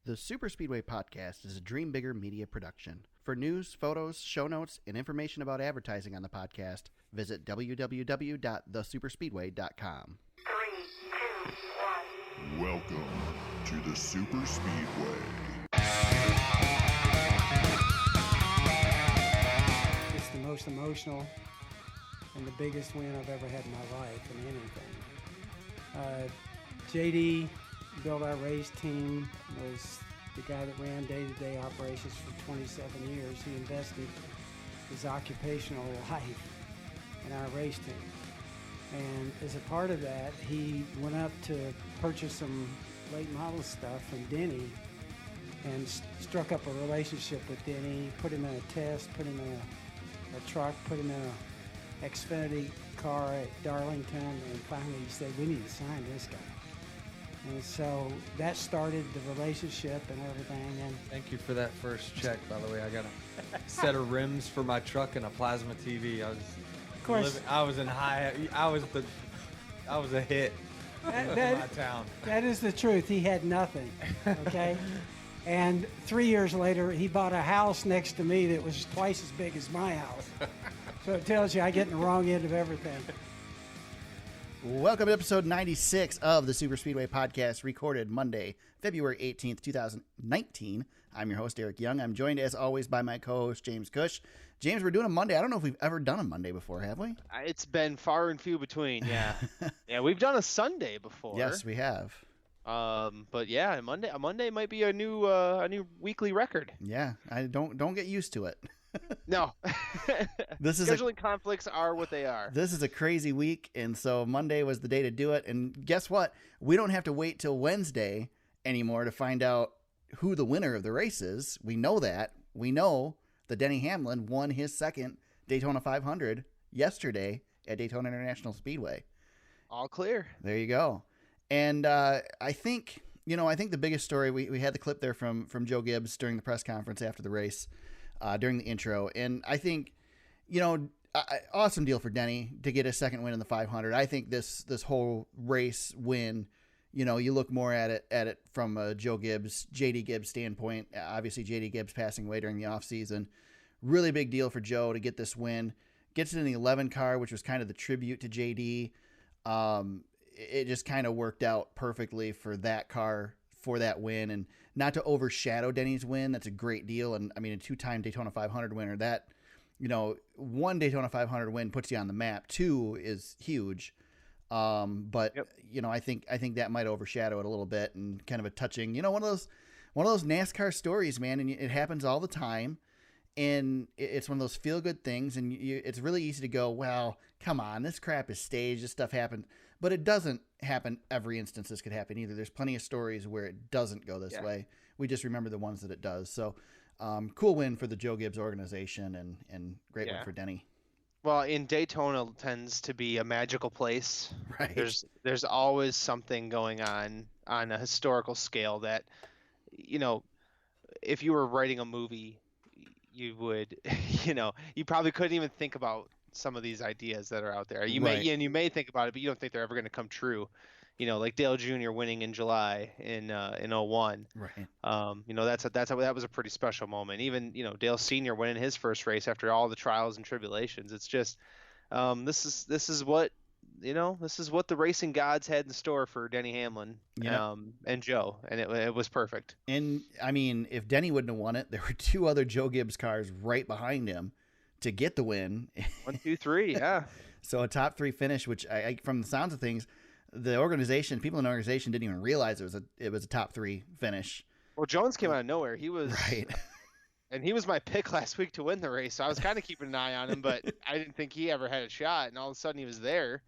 The Super Speedway Podcast is a Dream Bigger media production. For news, photos, show notes, and information about advertising on the podcast, visit www.thesuperspeedway.com. 3, 2, 1. Welcome to the Super Speedway. It's the most emotional and the biggest win I've ever had in my life in anything. JD built our race team, was the guy that ran day-to-day operations for 27 years. He invested his occupational life in our race team. And as a part of that, he went up to purchase some late model stuff from Denny and struck up a relationship with Denny, put him in a test, put him in a truck, put him in a Xfinity car at Darlington, and finally he said, we need to sign this guy. And so that started the relationship and everything. And thank you for that first check, by the way. I got a set of rims for my truck and a plasma TV. I was a hit in my town. That is the truth. He had nothing, okay? And 3 years later, he bought a house next to me that was twice as big as my house. So it tells you I get in the wrong end of everything. Welcome to episode 96 of the Super Speedway Podcast, recorded Monday, February 18th, 2019. I'm your host, Eric Young. I'm joined, as always, by my co-host, James Cush. James, we're doing a Monday. I don't know if we've ever done a Monday before, have we? It's been far and few between, yeah. Yeah, we've done a Sunday before. Yes, we have. But yeah, a Monday might be a new weekly record. Yeah, I don't get used to it. No. This is Scheduling conflicts are what they are. This is a crazy week, and so Monday was the day to do it. And guess what? We don't have to wait till Wednesday anymore to find out who the winner of the race is. We know that. We know that Denny Hamlin won his second Daytona 500 yesterday at Daytona International Speedway. All clear. There you go. And I think the biggest story, we had the clip there from Joe Gibbs during the press conference after the race, during the intro. And I think, awesome deal for Denny to get his second win in the 500. I think this whole race win, you look more at it from a JD Gibbs standpoint. Obviously, JD Gibbs passing away during the offseason. Really big deal for Joe to get this win. Gets it in the 11 car, which was kind of the tribute to JD. It just kind of worked out perfectly for that car, for that win, and not to overshadow Denny's win. That's a great deal. And I mean, a 2-time Daytona 500 winner, that, one Daytona 500 win puts you on the map. 2 is huge. But yep. I think that might overshadow it a little bit, and kind of a touching, one of those NASCAR stories, man. And it happens all the time. And it's one of those feel good things. And it's really easy to go, well, come on, this crap is staged. This stuff happened. But it doesn't happen every instance this could happen either. There's plenty of stories where it doesn't go this way. We just remember the ones that it does. So cool win for the Joe Gibbs organization, and great win for Denny. Well, in Daytona tends to be a magical place. Right. There's always something going on a historical scale that, if you were writing a movie, you would, you probably couldn't even think about some of these ideas that are out there. You may think about it, but you don't think they're ever going to come true. Like Dale Jr. winning in July in 01. Right. That was a pretty special moment. Even, Dale Sr. winning his first race after all the trials and tribulations. It's just, this is what the racing gods had in store for Denny Hamlin, and Joe, and it was perfect. And I mean, if Denny wouldn't have won it, there were 2 other Joe Gibbs cars right behind him to get the win. 1, 2, 3, yeah. So a top 3 finish, which I from the sounds of things, the people in the organization didn't even realize it was a top 3 finish. Well, Jones came out of nowhere. He was right. And he was my pick last week to win the race, so I was kind of keeping an eye on him, but I didn't think he ever had a shot, and all of a sudden he was there.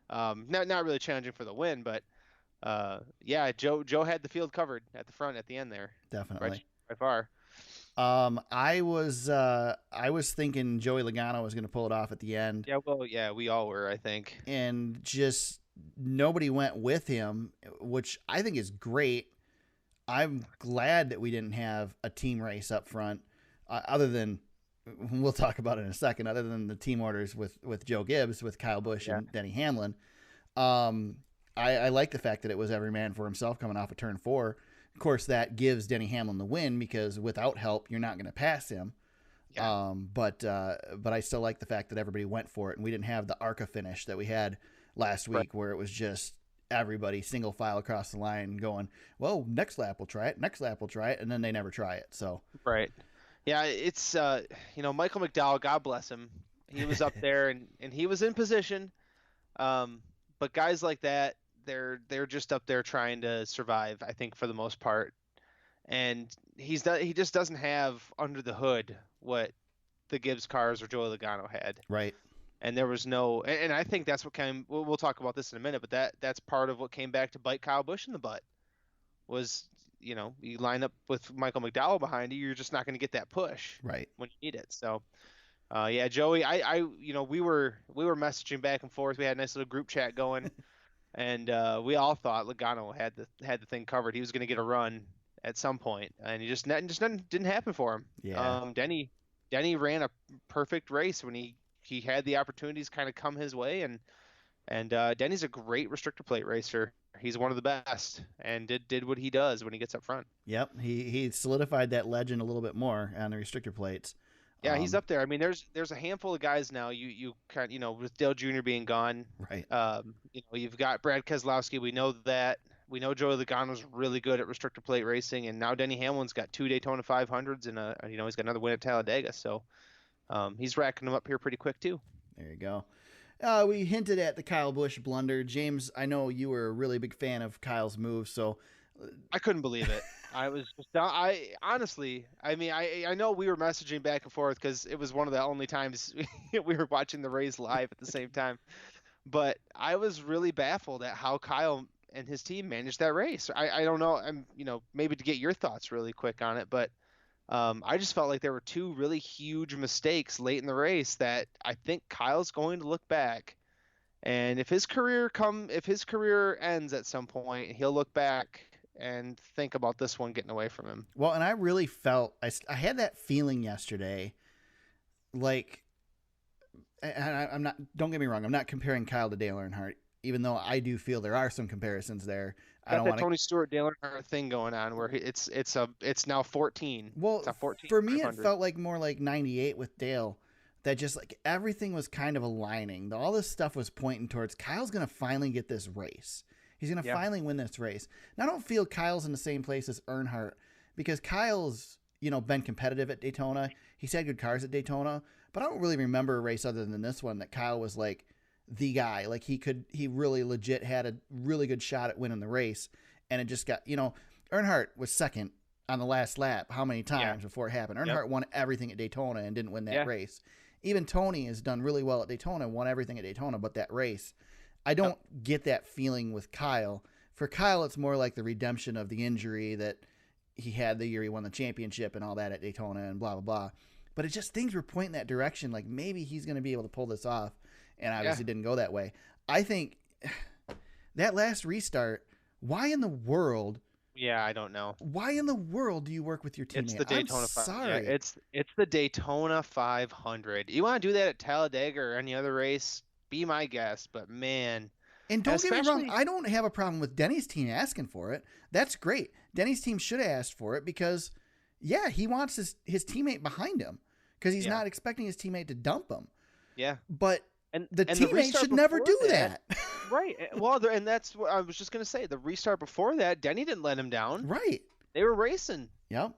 Not really challenging for the win, but Joe had the field covered at the front at the end there. Definitely. By far. I was thinking Joey Logano was going to pull it off at the end. Yeah, well, yeah, we all were, I think. And just nobody went with him, which I think is great. I'm glad that we didn't have a team race up front, other than, we'll talk about it in a second, other than the team orders with Joe Gibbs, with Kyle Busch and Denny Hamlin. I like the fact that it was every man for himself coming off of turn 4. Of course, that gives Denny Hamlin the win because without help, you're not going to pass him. Yeah. But I still like the fact that everybody went for it, and we didn't have the ARCA finish that we had last week, where it was just everybody single file across the line going, well, next lap we'll try it, next lap we'll try it, and then they never try it. So Right. Yeah, it's Michael McDowell, God bless him. He was up there and he was in position. But guys like that, they're just up there trying to survive, I think, for the most part. And he just doesn't have under the hood what the Gibbs cars or Joey Logano had. right. And there was no, and I think that's what came. We'll talk about this in a minute, but that's part of what came back to bite Kyle Busch in the butt. Was you line up with Michael McDowell behind you, you're just not going to get that push Right. when you need it. So, yeah, Joey, we were messaging back and forth. We had a nice little group chat going, and we all thought Logano had the thing covered. He was going to get a run at some point, and he just didn't happen for him. Yeah. Denny ran a perfect race when he had the opportunities kind of come his way, and Denny's a great restrictor plate racer. He's one of the best, and did what he does when he gets up front. Yep. He solidified that legend a little bit more on the restrictor plates. Yeah, he's up there. I mean, there's a handful of guys now. You kind with Dale Jr. being gone, Right. You've got Brad Keselowski. We know that. We know Joey Logano's really good at restrictor plate racing, and now Denny Hamlin's got 2 Daytona 500s and he's got another win at Talladega. So he's racking them up here pretty quick too. There you go. We hinted at the Kyle Busch blunder. James, I know you were a really big fan of Kyle's move, so I couldn't believe it. I was just, I honestly, I mean, I know we were messaging back and forth because it was one of the only times we were watching the race live at the same time. But I was really baffled at how Kyle and his team managed that race. I don't know. Maybe to get your thoughts really quick on it, but I just felt like there were 2 really huge mistakes late in the race that I think Kyle's going to look back. And if his career ends at some point, he'll look back and think about this one getting away from him. Well, and I really felt I had that feeling yesterday, like, and I'm not. Don't get me wrong. I'm not comparing Kyle to Dale Earnhardt, even though I do feel there are some comparisons there. I don't want Tony Stewart, Dale Earnhardt thing going on where it's now 14. Well, it's a 14 for me, 500. it felt like more like '98 with Dale. That just like everything was kind of aligning. All this stuff was pointing towards Kyle's going to finally get this race. He's going to finally win this race. Now, I don't feel Kyle's in the same place as Earnhardt because Kyle's, been competitive at Daytona. He's had good cars at Daytona, but I don't really remember a race other than this one that Kyle was like the guy. Like he really legit had a really good shot at winning the race. And it just got, Earnhardt was second on the last lap how many times before it happened. Earnhardt won everything at Daytona and didn't win that race. Even Tony has done really well at Daytona, won everything at Daytona, but that race. I don't get that feeling with Kyle. For Kyle, it's more like the redemption of the injury that he had the year he won the championship and all that at Daytona and blah, blah, blah. But it's just things were pointing that direction, like maybe he's going to be able to pull this off, and obviously didn't go that way. I think that last restart, why in the world... Yeah, I don't know. Why in the world do you work with your teammate? It's the Daytona 500. Sorry. Yeah, it's the Daytona 500. You want to do that at Talladega or any other race? Be my guest, but man. And don't get me wrong, I don't have a problem with Denny's team asking for it. That's great. Denny's team should have asked for it because, he wants his teammite behind him because he's not expecting his teammate to dump him. Yeah. But the teammate should never do that. Right. Well, and that's what I was just going to say. The restart before that, Denny didn't let him down. Right. They were racing. Yep.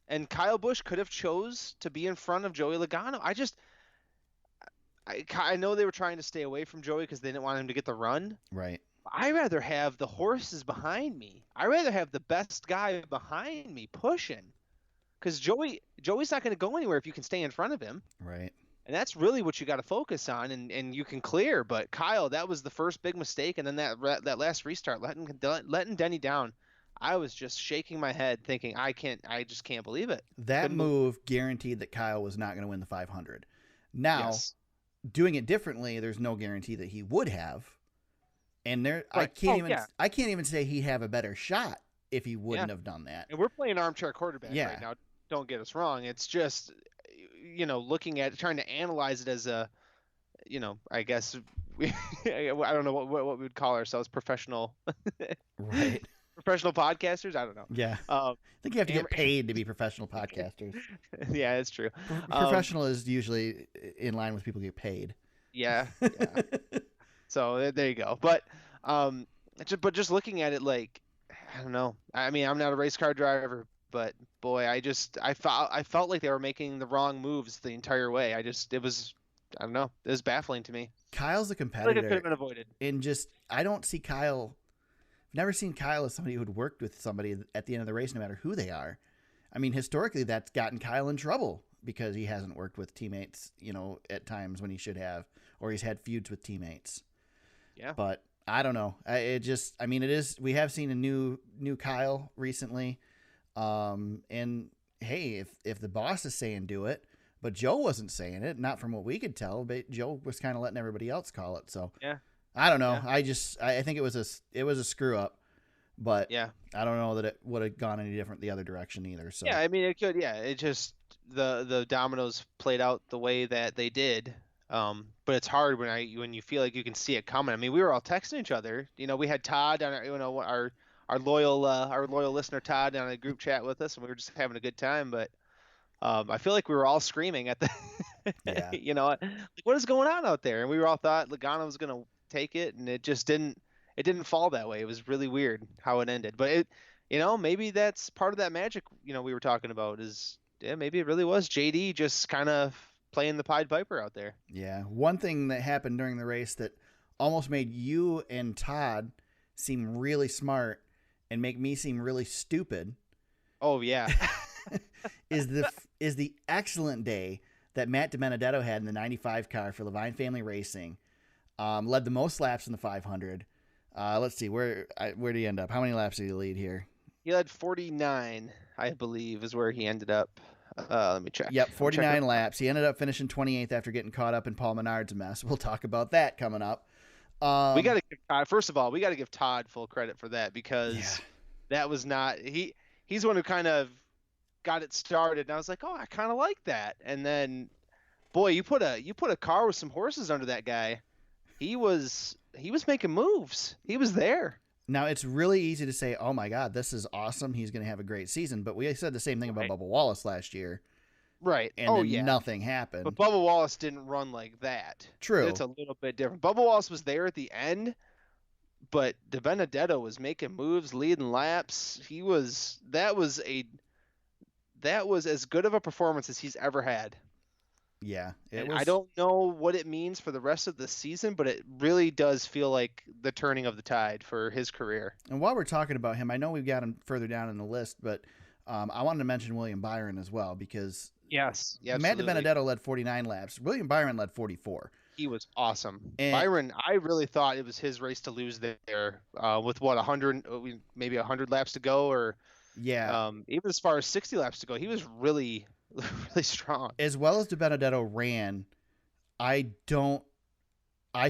And Kyle Busch could have chose to be in front of Joey Logano. I know they were trying to stay away from Joey because they didn't want him to get the run. Right. I'd rather have the horses behind me. I'd rather have the best guy behind me pushing. Because Joey's not going to go anywhere if you can stay in front of him. Right. And that's really what you got to focus on, and you can clear. But Kyle, that was the first big mistake, and then that last restart, letting Denny down. I was just shaking my head, thinking, I just can't believe it. That move guaranteed that Kyle was not going to win the 500. Now, doing it differently, there's no guarantee that he would have. And I can't even say he'd have a better shot if he wouldn't have done that. And we're playing armchair quarterback right now. Don't get us wrong. It's just, looking at it, trying to analyze it as a, I guess I don't know what we would call ourselves, professional, right? professional podcasters. I don't know. Yeah. Um, I think you have to get Am- paid to be professional podcasters. yeah, it's true. Professional is usually in line with people who get paid. Yeah, yeah. So there you go. But just looking at it, like, I don't know. I mean, I'm not a race car driver, but boy, I felt like they were making the wrong moves the entire way. I don't know. It was baffling to me. Kyle's a I feel like it could competitor, have been avoided. and just I don't see Kyle. I've never seen Kyle as somebody who had worked with somebody at the end of the race, no matter who they are. I mean, historically, that's gotten Kyle in trouble because he hasn't worked with teammates, at times when he should have, or he's had feuds with teammates. Yeah. But I don't know. It is. We have seen a new Kyle recently, and hey, if the boss is saying do it, but Joe wasn't saying it, not from what we could tell, but Joe was kind of letting everybody else call it. So Yeah. I don't know. Yeah. I think it was a screw up, but Yeah. I don't know that it would have gone any different the other direction either. So Yeah, I mean, it could. Yeah, it just the dominoes played out the way that they did. But it's hard when you feel like you can see it coming. I mean, we were all texting each other. We had Todd on our loyal listener Todd on a group chat with us, and we were just having a good time. But I feel like we were all screaming at the, Yeah. like, what is going on out there? And we were all thought Logano was gonna take it, and it just didn't. It didn't fall that way. It was really weird how it ended. But maybe that's part of that magic. We were talking about is maybe it really was JD just kind of playing the Pied Piper out there. Yeah. One thing that happened during the race that almost made you and Todd seem really smart and make me seem really stupid Oh yeah. is the excellent day that Matt DiBenedetto had in the 95 car for Levine Family Racing. Led the most laps in the 500. Let's see, where did he end up? How many laps did he lead here? He had 49, I believe, is where he ended up. Let me check. Yep, 49 laps. He ended up finishing 28th after getting caught up in Paul Menard's mess. We'll talk about that coming up. We got to give Todd, first of all, we got to give Todd full credit for that because that was not he's the one who kind of got it started, and I was like, oh, I kind of like that. And then, boy, you put a car with some horses under that guy. He was making moves. He was there. Now, it's really easy to say, oh, my God, this is awesome. He's going to have a great season. But we said the same thing about Bubba Wallace last year. Right. And then nothing happened. But Bubba Wallace didn't run like that. True. It's a little bit different. Bubba Wallace was there at the end, but DiBenedetto was making moves, leading laps. That was as good of a performance as he's ever had. Yeah. I don't know what it means for the rest of the season, but it really does feel like the turning of the tide for his career. And while we're talking about him, I know we've got him further down in the list, but I wanted to mention William Byron as well because Yes, Matt DiBenedetto led 49 laps. William Byron led 44. He was awesome. And Byron, I really thought it was his race to lose there with 100, maybe 100 laps to go, or even as far as 60 laps to go. He was really, really strong. As well as DiBenedetto ran, I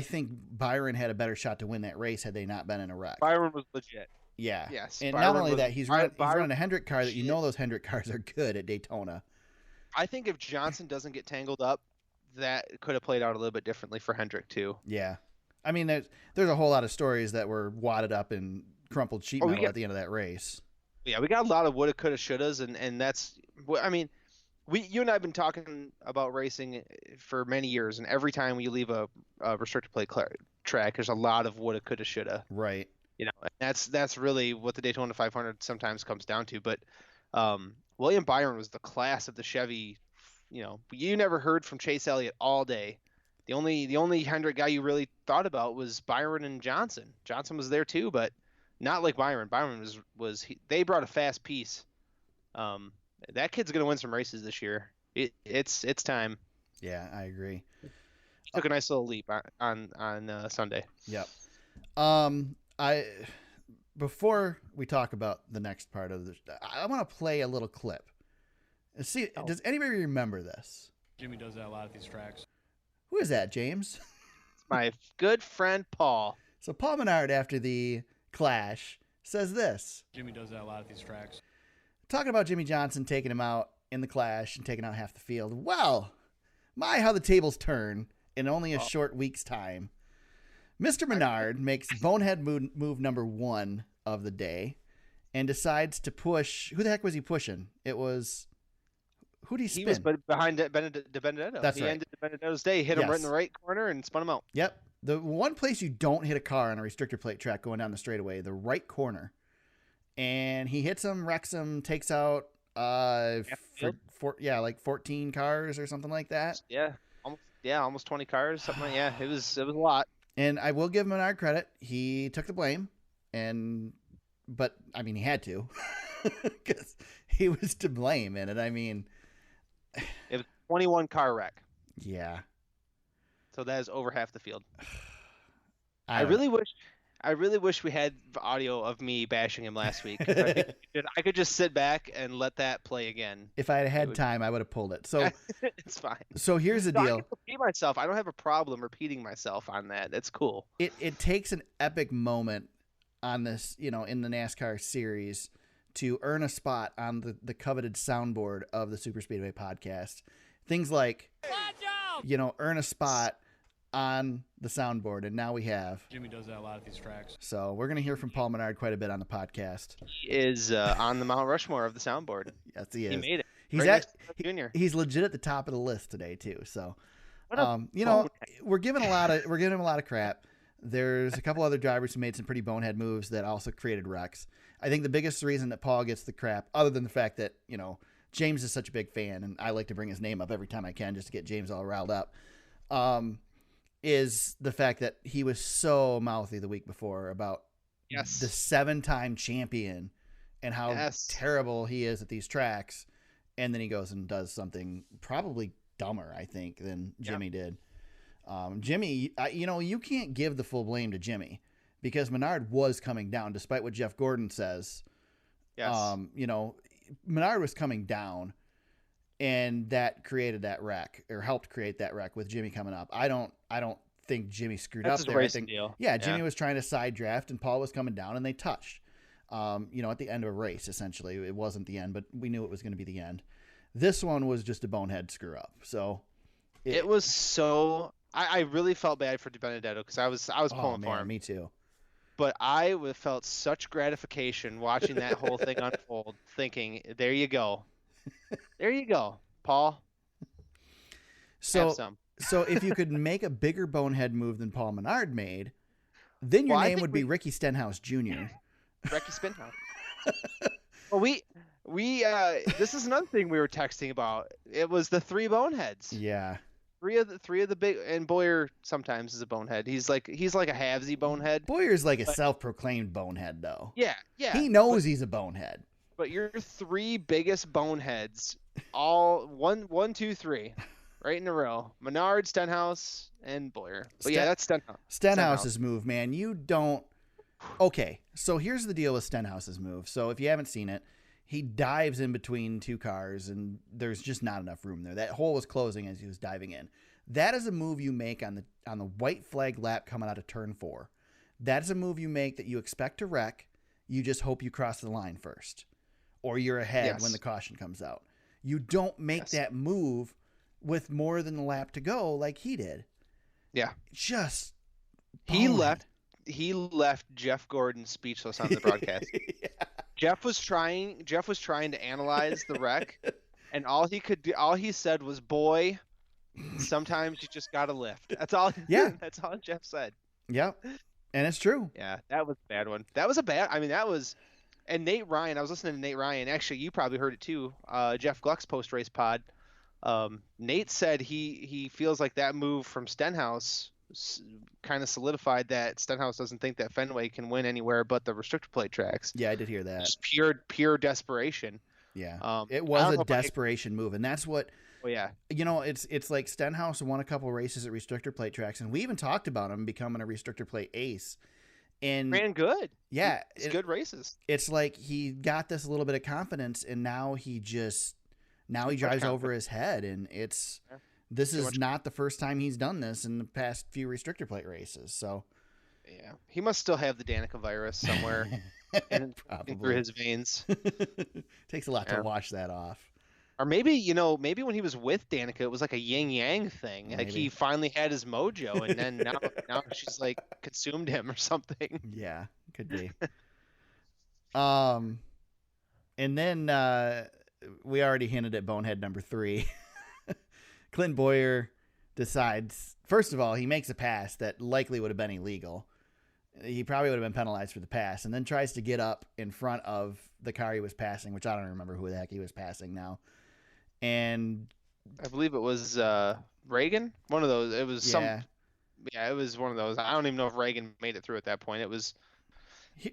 think Byron had a better shot to win that race had they not been in a wreck. Byron was legit. Yeah. Yes. And Byron not only that, he's running a Hendrick car that those Hendrick cars are good at Daytona. I think if Johnson doesn't get tangled up, that could have played out a little bit differently for Hendrick too. Yeah. I mean, there's a whole lot of stories that were wadded up in crumpled sheet metal at the end of that race. Yeah, we got a lot of woulda, coulda, shouldas, and that's, I mean, you and I have been talking about racing for many years, and every time you leave a restricted plate track, there's a lot of woulda, coulda, shoulda. Right. And that's really what the Daytona 500 sometimes comes down to. But William Byron was the class of the Chevy. You never heard from Chase Elliott all day. The only Hendrick guy you really thought about was Byron and Johnson. Johnson was there too, but not like Byron. Byron they brought a fast piece. That kid's gonna win some races this year. It's time. Yeah, I agree. He took a nice little leap on Sunday. Yep. Before we talk about the next part of this, I want to play a little clip. And see, does anybody remember this? Jimmy does that a lot at these tracks. Who is that, James? It's my good friend Paul. So Paul Menard, after the clash, says this. Jimmy does that a lot at these tracks. Talking about Jimmy Johnson taking him out in the clash and taking out half the field. Well, my, how the tables turn in only a short week's time. Mr. Menard makes bonehead move number 1 of the day. and decides to push. Who the heck was he pushing? It was, who did he spin? He was behind De Benedetto. That's he right. ended De Benedetto's day, hit him right in Yes. the right corner, and spun him out. Yep. The one place you don't hit a car on a restrictor plate track going down the straightaway, the right corner. And he hits him, wrecks him, takes out like 14 cars or something like that. Almost 20 cars, something like it was a lot. And I will give Menard credit. He took the blame, but I mean, he had to because he was to blame in it. I mean, it was a 21 car wreck. Yeah. So that is over half the field. I I really wish we had audio of me bashing him last week. I think I could just sit back and let that play again. If I had had time, I would have pulled it. So it's fine. So here's the No, I deal. can repeat myself. I don't have a problem repeating myself on that. That's cool. It takes an epic moment on this, in the NASCAR series to earn a spot on the coveted soundboard of the Super Speedway podcast. Things like, earn a spot on the soundboard, and now we have. Jimmy does that a lot at these tracks. So we're going to hear from Paul Menard quite a bit on the podcast. He is on the Mount Rushmore of the soundboard. Yes, he is. He made it. He's Right at, next to Doug Junior. He's legit at the top of the list today too. So, What a we're giving him a lot of crap. There's a couple other drivers who made some pretty bonehead moves that also created wrecks. I think the biggest reason that Paul gets the crap, other than the fact that James is such a big fan, and I like to bring his name up every time I can just to get James all riled up, is the fact that he was so mouthy the week before about the 7-time champion and how terrible he is at these tracks. And then he goes and does something probably dumber, I think, than Jimmy did. Jimmy, you can't give the full blame to Jimmy because Menard was coming down, despite what Jeff Gordon says. Yes. Menard was coming down, and that created that wreck, or helped create that wreck with Jimmy coming up. I don't think Jimmy screwed That's up his there. racing deal. Yeah, Jimmy was trying to side draft, and Paul was coming down, and they touched. At the end of a race, essentially. It wasn't the end, but we knew it was going to be the end. This one was just a bonehead screw up. So it was so. I really felt bad for De Benedetto because I was pulling for him. Me too. But I felt such gratification watching that whole thing unfold, thinking, "There you go, Paul." So if you could make a bigger bonehead move than Paul Menard made, then your name would be Ricky Stenhouse Jr. Ricky Stenhouse. Well, we this is another thing we were texting about. It was the three boneheads. Yeah. Three of the big, and Boyer sometimes is a bonehead. He's like a halvesy bonehead. Boyer's like a self-proclaimed bonehead, though. Yeah. He knows he's a bonehead. But your three biggest boneheads, all one, two, three, right in a row: Menard, Stenhouse, and Boyer. But that's Stenhouse. Stenhouse's move, man. You don't. Okay, so here's the deal with Stenhouse's move. So if you haven't seen it, he dives in between two cars, and there's just not enough room there. That hole was closing as he was diving in. That is a move you make on the white flag lap coming out of turn 4. That's a move you make that you expect to wreck. You just hope you cross the line first, or you're ahead when the caution comes out. You don't make that move with more than a lap to go like he did. Yeah. Just he left Jeff Gordon speechless on the broadcast. Jeff was trying to analyze the wreck, and all he said was, "Boy, sometimes you just gotta lift." That's all. Yeah. That's all Jeff said. Yep. And it's true. Yeah, that was a bad one. And Nate Ryan, I was listening to Nate Ryan. Actually, you probably heard it too. Jeff Gluck's post-race pod. Nate said he feels like that move from Stenhouse kind of solidified that Stenhouse doesn't think that Fenway can win anywhere but the restrictor plate tracks. Yeah, I did hear that. Just pure desperation. Yeah. It was a desperation move, and that's what. Well, yeah. It's like Stenhouse won a couple races at restrictor plate tracks, and we even talked about him becoming a restrictor plate ace. And ran good. Yeah, it's good races. It's like he got this little bit of confidence, and now he drives over his head, and this is not the first time he's done this in the past few restrictor plate races. So, yeah, he must still have the Danica virus somewhere through his veins. Takes a lot to wash that off. Or maybe when he was with Danica, it was like a yin yang thing. Maybe. Like he finally had his mojo, and then now she's like consumed him or something. Yeah, could be. And then we already hinted at bonehead number 3. Clint Boyer decides, first of all, he makes a pass that likely would have been illegal. He probably would have been penalized for the pass, and then tries to get up in front of the car he was passing, which I don't remember who the heck he was passing now. And I believe it was Reagan. One of those. It was yeah, it was one of those. I don't even know if Reagan made it through at that point. It was.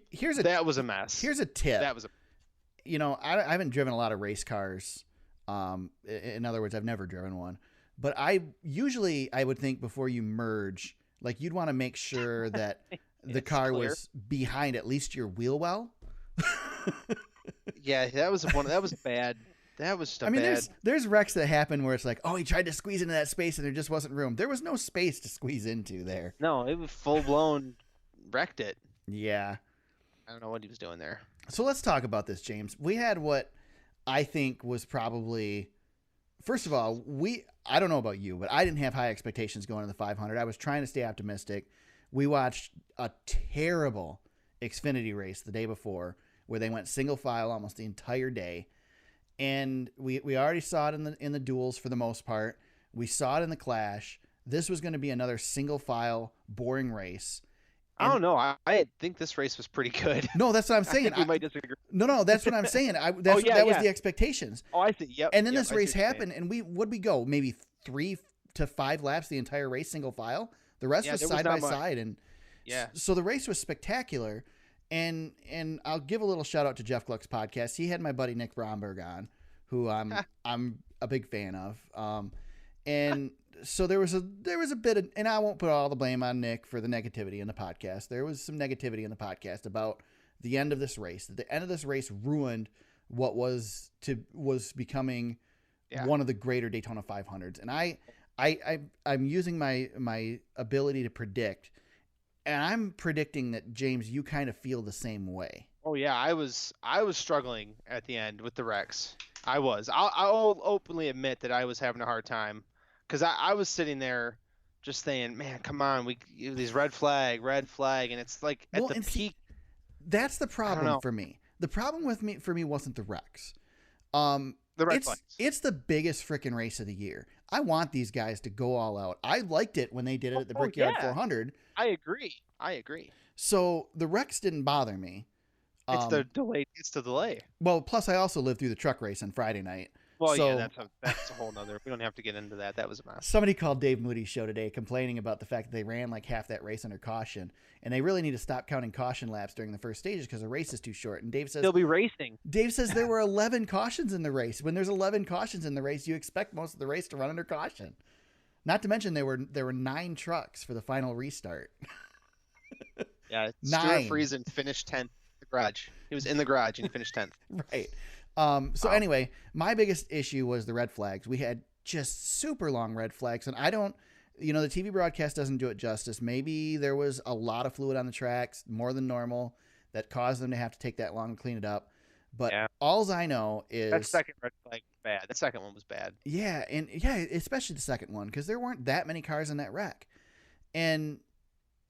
Here's That was a mess. Here's a tip. That was a. You know, I haven't driven a lot of race cars. In other words, I've never driven one. But I would think before you merge, like you'd want to make sure that the car clear. was behind at least your wheel well. Yeah, that was bad. That was just a I mean, bad. there's wrecks that happen where it's like, oh, he tried to squeeze into that space and there just wasn't room. There was no space to squeeze into there. No, it was full blown wrecked it. Yeah. I don't know what he was doing there. So let's talk about this, James. We had what I think was probably, first of all, I don't know about you, but I didn't have high expectations going to the 500. I was trying to stay optimistic. We watched a terrible Xfinity race the day before where they went single file almost the entire day. And we already saw it in the duels for the most part. We saw it in the Clash. This was going to be another single file, boring race. I don't know. I think this race was pretty good. No, that's what I'm saying. I think we might disagree. No, that's what I'm saying. That was the expectations. Oh, I see. Yep. And then yep, this I see race what you're saying. happened, and would we go maybe 3 to 5 laps the entire race, single file. The rest was there side was by not much. side, and Yeah. so the race was spectacular. And I'll give a little shout out to Jeff Gluck's podcast. He had my buddy Nick Bromberg on, who I'm a big fan of. And so there was a bit of, and I won't put all the blame on Nick for the negativity in the podcast. There was some negativity in the podcast about the end of this race. The end of this race ruined what was becoming one of the greater Daytona 500s. And I'm using my ability to predict, and I'm predicting that, James, you kind of feel the same way. Oh yeah, I was struggling at the end with the wrecks. I was. I'll openly admit that I was having a hard time, because I was sitting there just saying, man, come on, these red flag, and it's like at the peak. That's the problem for me. The problem for me wasn't the wrecks. The red flags. It's the biggest freaking race of the year. I want these guys to go all out. I liked it when they did it at the Brickyard 400. I agree. So the wrecks didn't bother me. It's the delay. Well, plus I also lived through the truck race on Friday night. Well, so, yeah, that's a whole nother. We don't have to get into that. That was a mess. Somebody called Dave Moody's show today complaining about the fact that they ran like half that race under caution, and they really need to stop counting caution laps during the first stages because the race is too short. And Dave says they'll be racing. Dave says there were 11 cautions in the race. When there's 11 cautions in the race, you expect most of the race to run under caution. Not to mention there were 9 trucks for the final restart. Yeah, 9. Stuart Friesen finished 10th in the garage. He was in the garage and he finished 10th. Right. So anyway, my biggest issue was the red flags. We had just super long red flags, and I don't, the TV broadcast doesn't do it justice. Maybe there was a lot of fluid on the tracks, more than normal, that caused them to have to take that long to clean it up. But alls I know is that second red flag was bad. The second one was bad. Yeah, and especially the second one, because there weren't that many cars in that wreck. And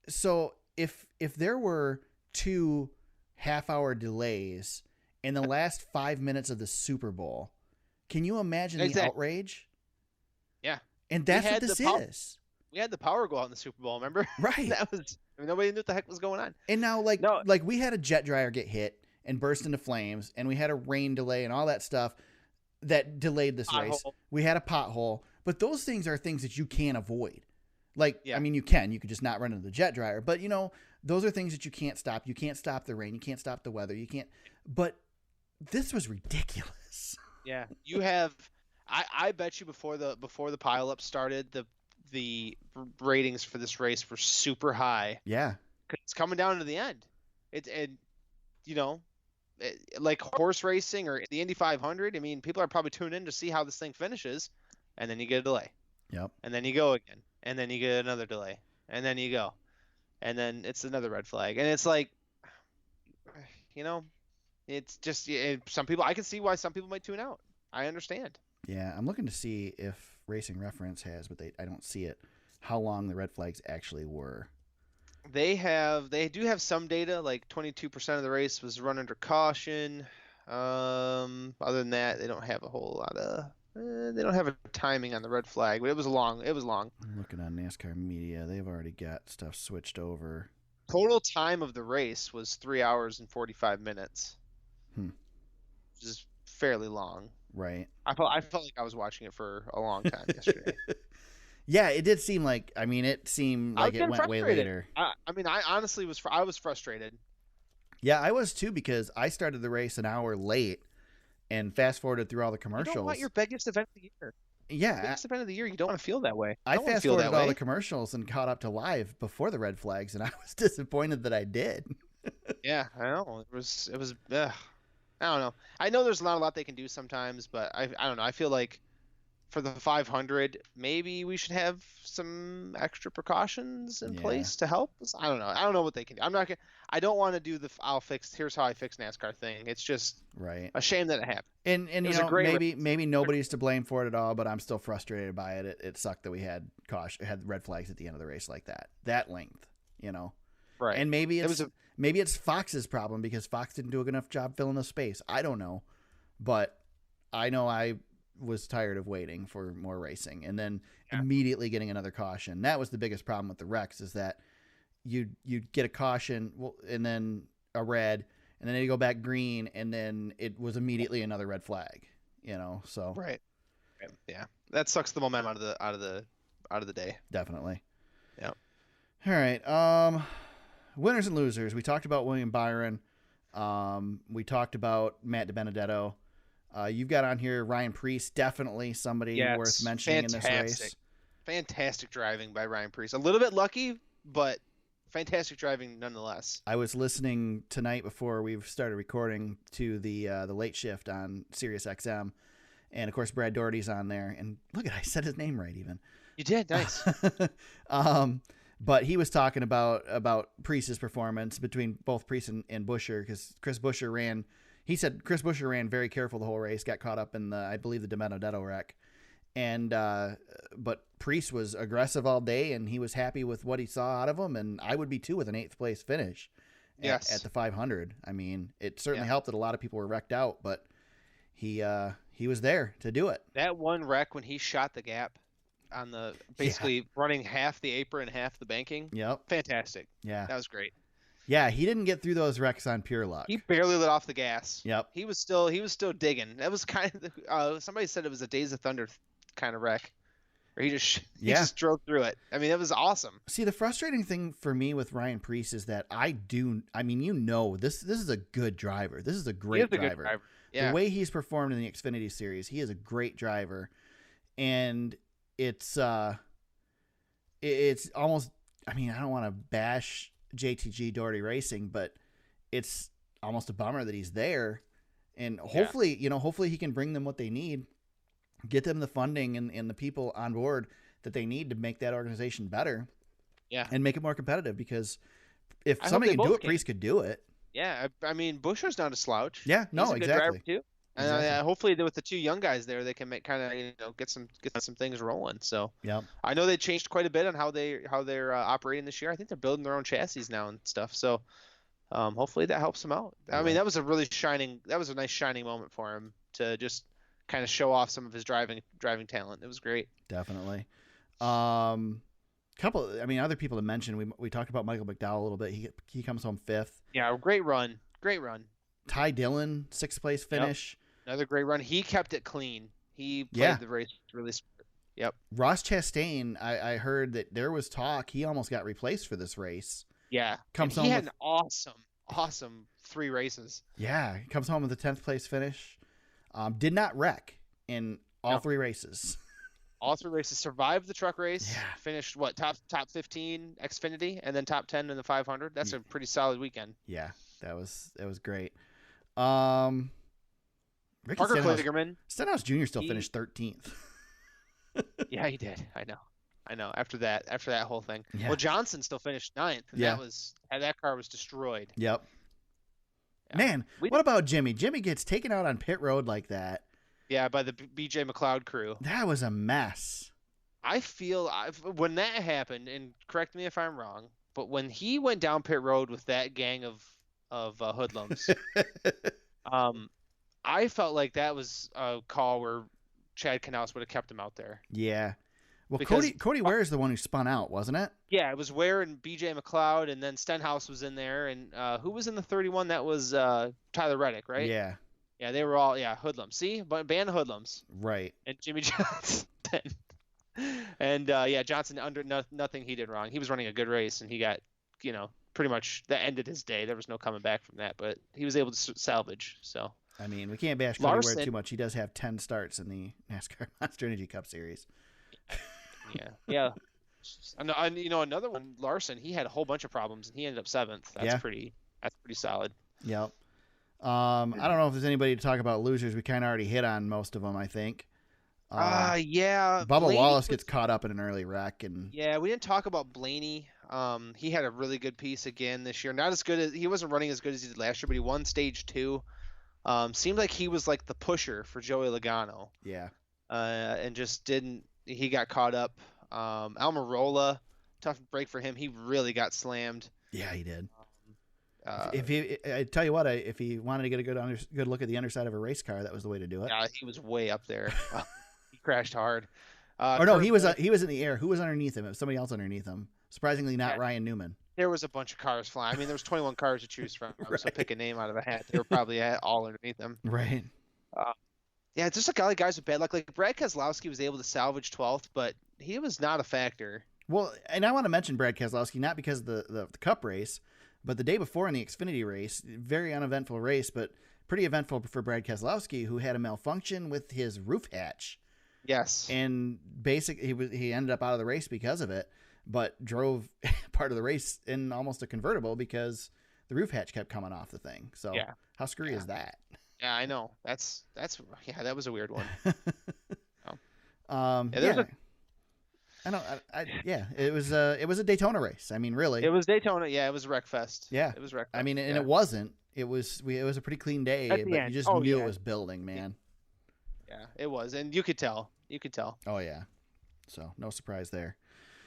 so if there were 2 half-hour delays in the last 5 minutes of the Super Bowl, can you imagine the outrage? Yeah. And that's what this is. We had the power go out in the Super Bowl, remember? Right. Nobody knew what the heck was going on. And now, we had a jet dryer get hit and burst into flames, and we had a rain delay and all that stuff that delayed this race. We had a pothole. But those things are things that you can't avoid. I mean, you could just not run into the jet dryer. But, those are things that you can't stop. You can't stop the rain. You can't stop the weather. You can't. But this was ridiculous. Yeah, you have. I bet you before the pileup started, the ratings for this race were super high. Yeah, 'cause it's coming down to the end. Like horse racing or the Indy 500. I mean, people are probably tuned in to see how this thing finishes, and then you get a delay. Yep. And then you go again, and then you get another delay, and then you go, and then it's another red flag, and it's like, it's just some people. I can see why some people might tune out. I understand. Yeah, I'm looking to see if Racing Reference has, but I don't see it, how long the red flags actually were. They do have some data, like 22% of the race was run under caution. Other than that, they don't have a whole lot of. They don't have a timing on the red flag, but it was long. It was long. I'm looking on NASCAR media. They've already got stuff switched over. Total time of the race was 3 hours and 45 minutes. Hmm. Which is fairly long. Right. I felt like I was watching it for a long time yesterday. Yeah, it did seem like. I mean, it seemed like it went way later. I honestly was frustrated. Yeah, I was too, because I started the race an hour late and fast forwarded through all the You commercials. don't want your biggest event of the year. Yeah, Biggest event of the year. You don't want to feel that way. I don't wanna fast feel forwarded that all way. the commercials and caught up to live before the red flags, and I was disappointed that I did. Yeah, I know. It was. Ugh. I don't know. I know there's not a lot they can do sometimes, but I don't know. I feel like for the 500, maybe we should have some extra precautions in Yeah. place to help us. I don't know. I don't know what they can do. I don't want to do the here's how I fix NASCAR thing. It's just Right. a shame that it happened. And It you was a know, great maybe nobody's to blame for it at all, but I'm still frustrated by it. It sucked that we had red flags at the end of the race like that length, you know. Right. And maybe It was maybe it's Fox's problem because Fox didn't do a good enough job filling the space. I don't know, but I know I was tired of waiting for more racing and then immediately getting another caution. That was the biggest problem with the wrecks, is that you'd get a caution and then a red, and then they go back green, and then it was immediately another red flag. You know, so right. Yeah, that sucks the momentum out of the day. Definitely. Yeah. All right. Winners and losers. We talked about William Byron. We talked about Matt DiBenedetto. You've got on here Ryan Preece, definitely somebody worth mentioning in this race. Fantastic driving by Ryan Preece. A little bit lucky, but fantastic driving nonetheless. I was listening tonight before we started recording to the late shift on Sirius XM, and of course Brad Doherty's on there. And look, I said his name right even. You did, nice. But he was talking about Preece's performance between both Preece and Buescher, because Chris Buescher ran. He said Chris Buescher ran very careful the whole race, got caught up in I believe the DiBenedetto wreck, and but Preece was aggressive all day, and he was happy with what he saw out of him, and I would be too with an 8th place finish. At the 500. I mean, it certainly helped that a lot of people were wrecked out, but he was there to do it. That one wreck when he shot the gap on the basically running half the apron, half the banking. Yep. Fantastic. Yeah. That was great. Yeah, he didn't get through those wrecks on pure luck. He barely let off the gas. Yep. He was still digging. That was kind of somebody said it was a Days of Thunder kind of wreck, where he just drove through it. I mean, it was awesome. See, the frustrating thing for me with Ryan Preece is that this is a good driver. This is a great driver. Good driver. Yeah. The way he's performed in the Xfinity Series, he is a great driver, and it's almost. I mean, I don't want to bash JTG Doherty Racing, but it's almost a bummer that he's there, and hopefully he can bring them what they need, get them the funding and the people on board that they need to make that organization better, and make it more competitive, because if somebody can do it, Preece could do it. Yeah, I mean, Buscher's not a slouch. Yeah, no, He's a exactly. good driver too. And hopefully with the two young guys there, they can make get some things rolling. So I know they changed quite a bit on how they're operating this year. I think they're building their own chassis now and stuff. So hopefully that helps them out. I mean, that was a nice shining moment for him to just kind of show off some of his driving talent. It was great. Definitely. Other people to mention. We talked about Michael McDowell a little bit. He comes home 5th. Yeah, great run. Ty Dillon, 6th place finish. Yep. Another great run. He kept it clean. He played the race really smart. Yep. Ross Chastain, I heard that there was talk he almost got replaced for this race. Yeah. He had an awesome 3 races. Yeah. He comes home with a 10th place finish. Did not wreck in all 3 races. All 3 races. Survived the truck race. Yeah. Finished top 15 Xfinity, and then top 10 in the 500. That's a pretty solid weekend. Yeah. That was great. Parker Kligerman. Stenhouse Jr. still finished 13th. Yeah, he did. I know. After that whole thing. Yeah. Well, Johnson still finished 9th. And that car was destroyed. Yep. Yeah. Man, what about Jimmy? Jimmy gets taken out on pit road like that. Yeah, by the BJ McLeod crew. That was a mess. I feel when that happened, and correct me if I'm wrong, but when he went down pit road with that gang of hoodlums, I felt like that was a call where Chad Knaus would have kept him out there. Yeah. Well, Because- Cody Ware is the one who spun out, wasn't it? Yeah, it was Ware and B.J. McLeod, and then Stenhouse was in there, and who was in the 31? That was Tyler Reddick, right? Yeah. Yeah, they were all hoodlums. See, band of hoodlums, Right. and Jimmy Johnson. And Johnson nothing he did wrong. He was running a good race, and he got pretty much that ended his day. There was no coming back from that, but he was able to salvage. So I mean, we can't bash Cody Ware Larson- too much. He does have 10 starts in the NASCAR Monster Energy Cup Series. yeah. And another one, Larson. He had a whole bunch of problems, and he ended up 7th. That's pretty solid. Yep. I don't know if there's anybody to talk about losers. We kind of already hit on most of them, I think. Yeah. Bubba Blaney Wallace gets caught up in an early wreck, and Yeah, we didn't talk about Blaney. He had a really good piece again this year. Not as good as he wasn't running as good as he did last year, but he won stage 2. Seemed like he was like the pusher for Joey Logano. yeah, And just didn't. He got caught up. Almirola, tough break for him. He really got slammed. yeah, he did. Uh, I tell you what, if he wanted to get a good look at the underside of a race car, that was the way to do it. yeah, he was way up there. He crashed hard. Or no, Kurt he was Busch- in the air. Who was underneath him? It was somebody else underneath him. Surprisingly, not Yeah. Ryan Newman. There was a bunch of cars flying. I mean, there was 21 cars to choose from, so Right. pick a name out of a hat. They were probably all underneath them. Right. Yeah, just a lot of guys with bad luck. Like Brad Keselowski was able to salvage 12th, but he was not a factor. Well, and I want to mention Brad Keselowski, not because of the Cup race, but the day before in the Xfinity race, very uneventful race, but pretty eventful for Brad Keselowski, who had a malfunction with his roof hatch. Yes. And basically he ended up out of the race because of it, but drove part of the race in almost a convertible because the roof hatch kept coming off the thing. So Yeah. how screwy is that? Yeah, I know. That was a weird one. Yeah, it was a Daytona race. I mean, really, It was Daytona. Yeah, it was Wreckfest. Yeah. It was Wreckfest. I mean, and yeah. it wasn't. It was a pretty clean day, At the but you end. just Oh, knew yeah. it was building, man. Yeah, it was, and you could tell. Oh yeah. So no surprise there.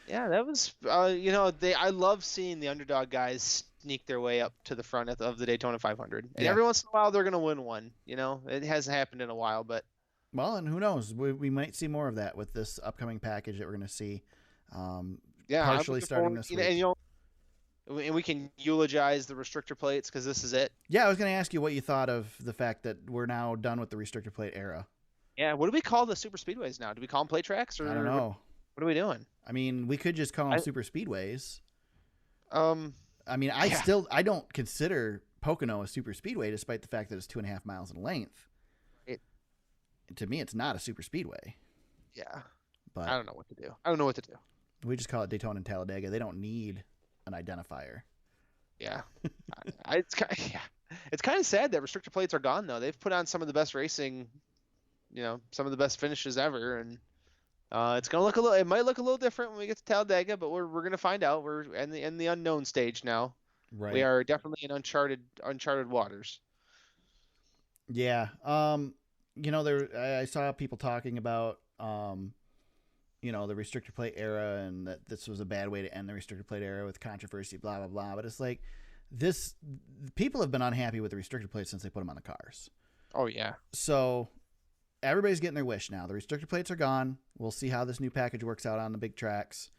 Yeah, that was. I love seeing the underdog guys sneak their way up to the front of the Daytona 500, and Yeah. every once in a while they're gonna win one. It hasn't happened in a while, but Well, and who knows? We might see more of that with this upcoming package that we're going to see. yeah, I'm Partially looking starting forward- this you week. know, and we can eulogize the restrictor plates because this is it. Yeah, I was going to ask you what you thought of the fact that we're now done with the restrictor plate era. Yeah, what do we call the super speedways now? Do we call them plate tracks, or I don't know. What are we doing? I mean, we could just call them super speedways. I mean, I don't consider Pocono a super speedway, despite the fact that it's 2.5 miles in length. To me, it's not a super speedway. Yeah, But I don't know what to do. we just call it Daytona and Talladega. They don't need an identifier. Yeah, it's kind of sad that restrictor plates are gone though. They've put on some of the best racing, some of the best finishes ever, and it's gonna look it might look a little different when we get to Talladega, but we're gonna find out. We're in the unknown stage now. Right. We are definitely in uncharted waters. Yeah. I saw people talking about, the restrictor plate era and that this was a bad way to end the restrictor plate era with controversy, blah, blah, blah. But it's like people have been unhappy with the restrictor plates since they put them on the cars. Oh yeah. So everybody's getting their wish now. The restrictor plates are gone. We'll see how this new package works out on the big tracks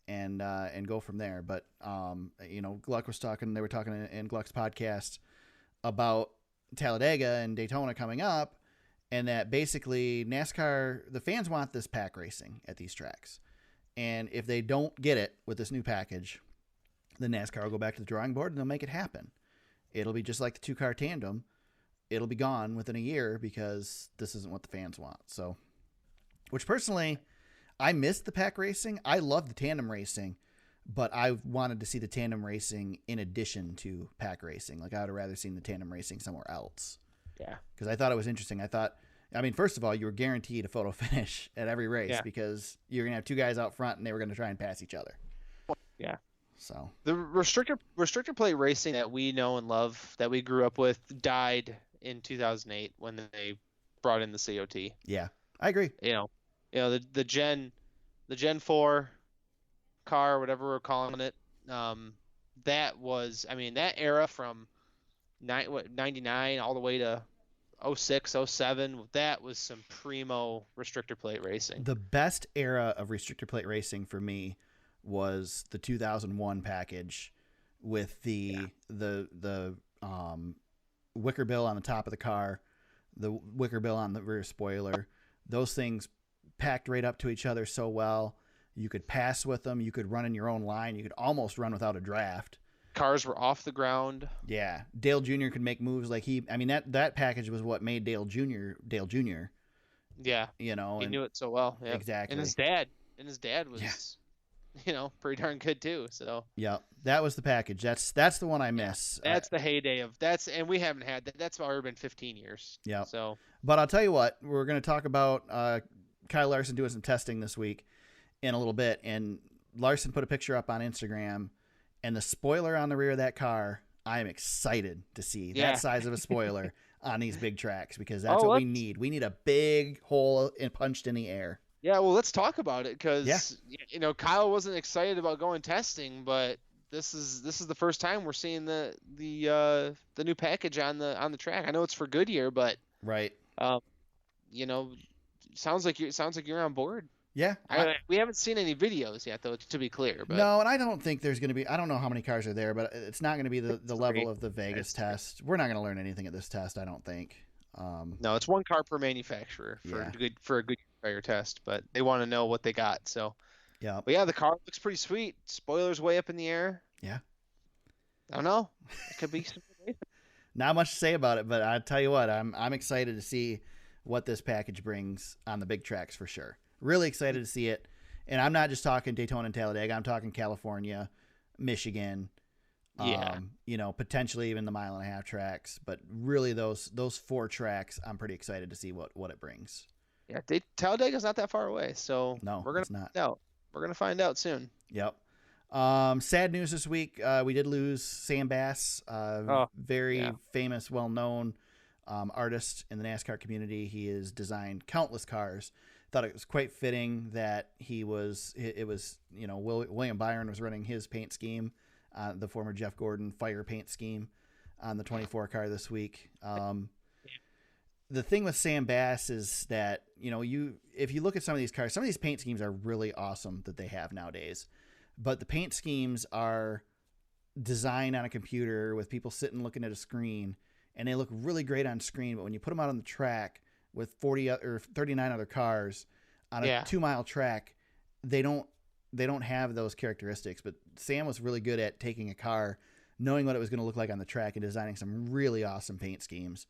and go from there. But, Gluck was talking, they were talking in Gluck's podcast about Talladega and Daytona coming up, and that basically NASCAR, the fans want this pack racing at these tracks. And if they don't get it with this new package, then NASCAR will go back to the drawing board and they'll make it happen. It'll be just like the 2-car tandem. It'll be gone within a year because this isn't what the fans want. So, which personally, I missed the pack racing. I love the tandem racing, but I wanted to see the tandem racing in addition to pack racing. Like I would have rather seen the tandem racing somewhere else. Yeah. Because I thought it was interesting. First of all, you were guaranteed a photo finish at every race because you're going to have 2 guys out front and they were going to try and pass each other. Yeah. So The restrictor plate racing that we know and love, that we grew up with, died in 2008 when they brought in the COT. yeah, I agree. The Gen 4 car, whatever we're calling it, that was, I mean, that era from 99 all the way to 06, 07, that was some primo restrictor plate racing. The best era of restrictor plate racing for me was the 2001 package with the wicker bill on the top of the car, the wicker bill on the rear spoiler. Those things packed right up to each other so well. You could pass with them. You could run in your own line. You could almost run without a draft. Cars were off the ground. Yeah. Dale Jr. could make moves like that package was what made Dale Jr. Dale Jr. Yeah. You know, he knew it so well. Yeah. Exactly. And his dad was, pretty darn good too. So. Yeah. That was the package. That's the one I miss. That's the heyday of and we haven't had that. That's already been 15 years. Yeah. So. But I'll tell you what, we're going to talk about Kyle Larson doing some testing this week in a little bit. And Larson put a picture up on Instagram, and the spoiler on the rear of that car, I am excited to see that size of a spoiler on these big tracks, because that's what we need. We need a big hole punched in the air. Yeah, well, let's talk about it, because Kyle wasn't excited about going testing, but this is the first time we're seeing the new package on the track. I know it's for Goodyear, but right. Sounds like you're on board. Yeah. We haven't seen any videos yet, though, to be clear. But. No, and I don't think there's going to be – I don't know how many cars are there, but it's not going to be the level of the Vegas test. We're not going to learn anything at this test, I don't think. No, it's one car per manufacturer for a good fire test, but they want to know what they got. So, yeah. But yeah, the car looks pretty sweet. Spoilers way up in the air. Yeah. I don't know. It could be some Not much to say about it, but I tell you what, I'm excited to see what this package brings on the big tracks for sure. Really excited to see it. And I'm not just talking Daytona and Talladega. I'm talking California, Michigan, potentially even the 1.5 mile tracks. But really those 4 tracks, I'm pretty excited to see what it brings. Yeah, Talladega's not that far away. So no, we're going to find out. We're going to find out soon. Yep. Sad news this week. We did lose Sam Bass, very famous, well-known artist in the NASCAR community. He has designed countless cars. Thought it was quite fitting that William Byron was running his paint scheme, the former Jeff Gordon fire paint scheme on the 24 car this week. The thing with Sam Bass is that, if you look at some of these cars, some of these paint schemes are really awesome that they have nowadays, but the paint schemes are designed on a computer with people sitting looking at a screen, and they look really great on screen, but when you put them out on the track with 40 or 39 other cars on a 2-mile track, they don't have those characteristics. But Sam was really good at taking a car, knowing what it was going to look like on the track, and designing some really awesome paint schemes.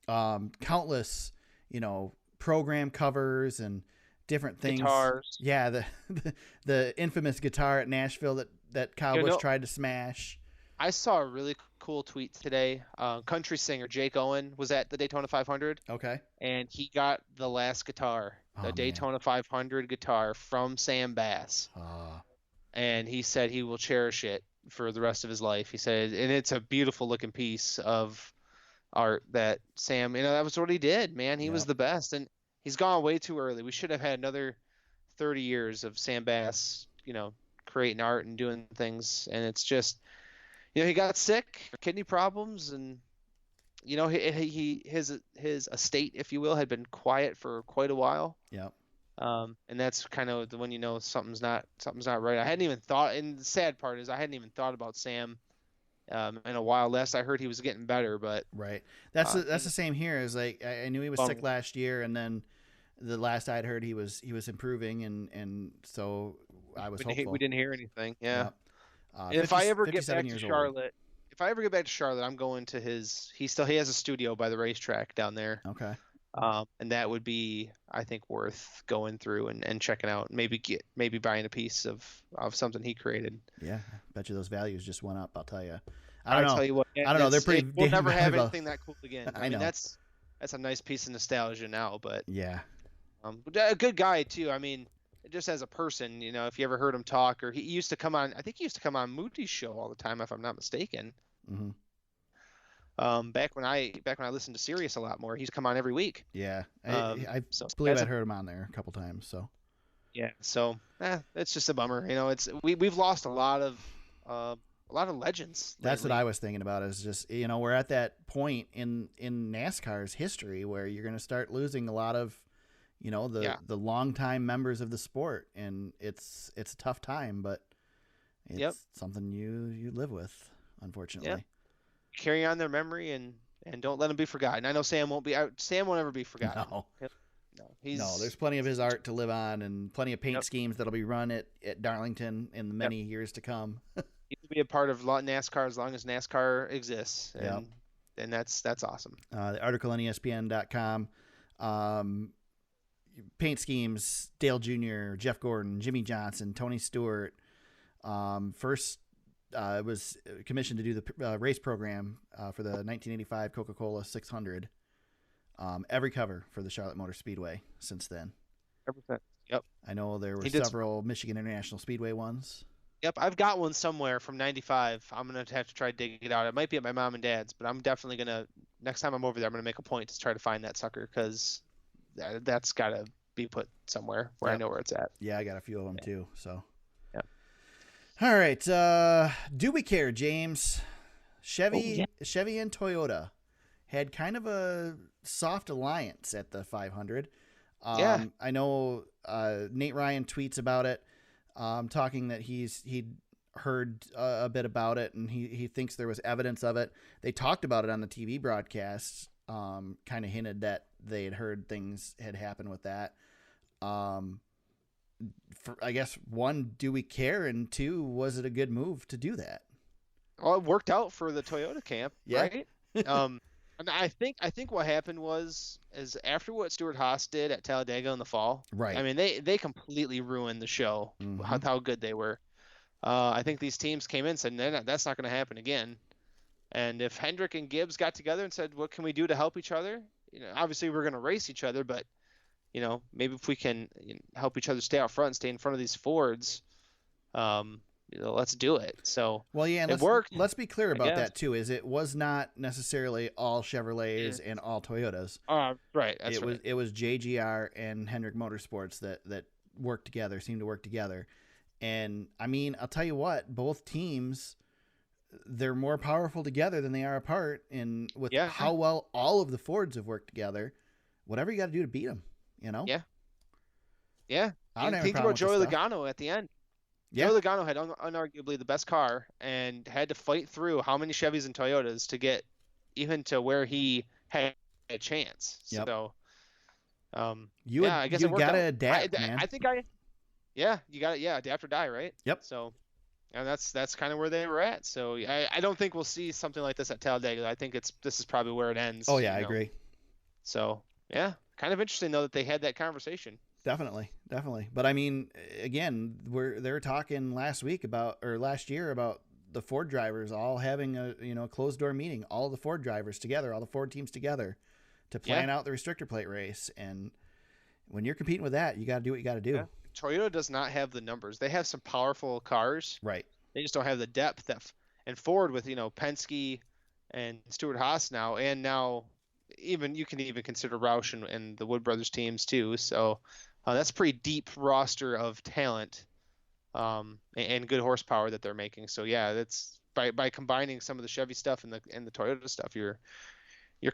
Countless, program covers and different things. Guitars. Yeah, the infamous guitar at Nashville that Kyle Busch tried to smash. I saw a really cool tweet today. Country singer Jake Owen was at the Daytona 500. Okay. And he got the last guitar, the Daytona 500 guitar from Sam Bass. And he said he will cherish it for the rest of his life. He said, and it's a beautiful looking piece of art that Sam, that was what he did, man. He was the best. And he's gone way too early. We should have had another 30 years of Sam Bass, creating art and doing things. And it's just, he got sick, kidney problems, and his estate, if you will, had been quiet for quite a while. Yeah. And that's kind of when something's not right. I hadn't even thought, and the sad part is I hadn't even thought about Sam in a while. Last I heard, he was getting better, but right. That's the same here. Is like I knew he was sick last year, and then the last I'd heard he was improving, and so I was hopeful. We didn't hear anything. Yeah. 50, if I ever get back to Charlotte, I'm going to his. He has a studio by the racetrack down there. Okay. And that would be, I think, worth going through and checking out. Maybe buying a piece of something he created. Yeah, I bet you those values just went up. I'll tell you. I'll tell you what. I don't know. They're pretty. We'll never have anything that cool again. I know. Mean, that's a nice piece of nostalgia now, but yeah. A good guy too. I mean, just as a person, if you ever heard him talk, or he used to come on. I think he used to come on Moody's show all the time, if I'm not mistaken. Mm-hmm. Back when I listened to Sirius a lot more, he's come on every week. Yeah, I believe I heard him on there a couple times. So yeah, so it's just a bummer. We've lost a lot of a lot of legends. That's what lately. I was thinking about. Is just we're at that point in NASCAR's history where you're going to start losing a lot of the longtime members of the sport, and it's a tough time, but it's something you live with, unfortunately. Yeah. Carry on their memory and don't let them be forgotten. I know Sam won't be. Sam won't ever be forgotten. No. No, There's plenty of his art to live on, and plenty of paint schemes that'll be run at Darlington in the many years to come. He will be a part of NASCAR as long as NASCAR exists, and that's awesome. The article on ESPN.com. Paint schemes: Dale Jr., Jeff Gordon, Jimmy Johnson, Tony Stewart. First, was commissioned to do the race program for the 1985 Coca-Cola 600. Every cover for the Charlotte Motor Speedway since then. Everything. Yep. I know there were several Michigan International Speedway ones. Yep, I've got one somewhere from '95. I'm gonna have to try to dig it out. It might be at my mom and dad's, but I'm definitely gonna next time I'm over there. I'm gonna make a point to try to find that sucker because that's gotta be put somewhere where I know where it's at. Yeah, I got a few of them too. So. Yeah. All right. Do we care, James? Chevy and Toyota had kind of a soft alliance at the 500. I know Nate Ryan tweets about it, talking that he'd heard a bit about it, and he thinks there was evidence of it. They talked about it on the TV broadcasts, kind of hinted that they had heard things had happened with that. I guess, one, do we care? And two, was it a good move to do that? Well, it worked out for the Toyota camp, right? And I think what happened is after what Stewart-Haas did at Talladega in the fall, right? I mean, they completely ruined the show, how good they were. I think these teams came in and said, that's not going to happen again. And if Hendrick and Gibbs got together and said, what can we do to help each other? Obviously we're going to race each other, but maybe if we can help each other stay out front and stay in front of these Fords, let's do it. So and it worked. Let's be clear about that too. Is it was not necessarily all Chevrolets and all Toyotas. Right. It was JGR and Hendrick Motorsports that worked together, seemed to work together. And I mean, I'll tell you what, both teams, they're more powerful together than they are apart. And with how well all of the Fords have worked together, whatever you got to do to beat them, Yeah. I don't have a think problem about Joey with this stuff. Logano at the end. Yeah. Joey Logano had unarguably the best car and had to fight through how many Chevys and Toyotas to get even to where he had a chance. Yep. So, I guess you got to adapt, man. I think you got to adapt or die, right? Yep. So, and that's kind of where they were at. So I don't think we'll see something like this at Talladega. I think this is probably where it ends. Oh yeah, I agree. So kind of interesting though that they had that conversation. Definitely. But I mean, again, they were talking last year about the Ford drivers all having a closed door meeting, all the Ford drivers together, all the Ford teams together to plan out the restrictor plate race. And when you're competing with that, you got to do what you got to do. Yeah. Toyota does not have the numbers. They have some powerful cars. Right. They just don't have the depth and Ford with, Penske and Stewart-Haas now, and now you can even consider Roush and the Wood Brothers teams too. So that's a pretty deep roster of talent and good horsepower that they're making. So that's by combining some of the Chevy stuff and the Toyota stuff, you're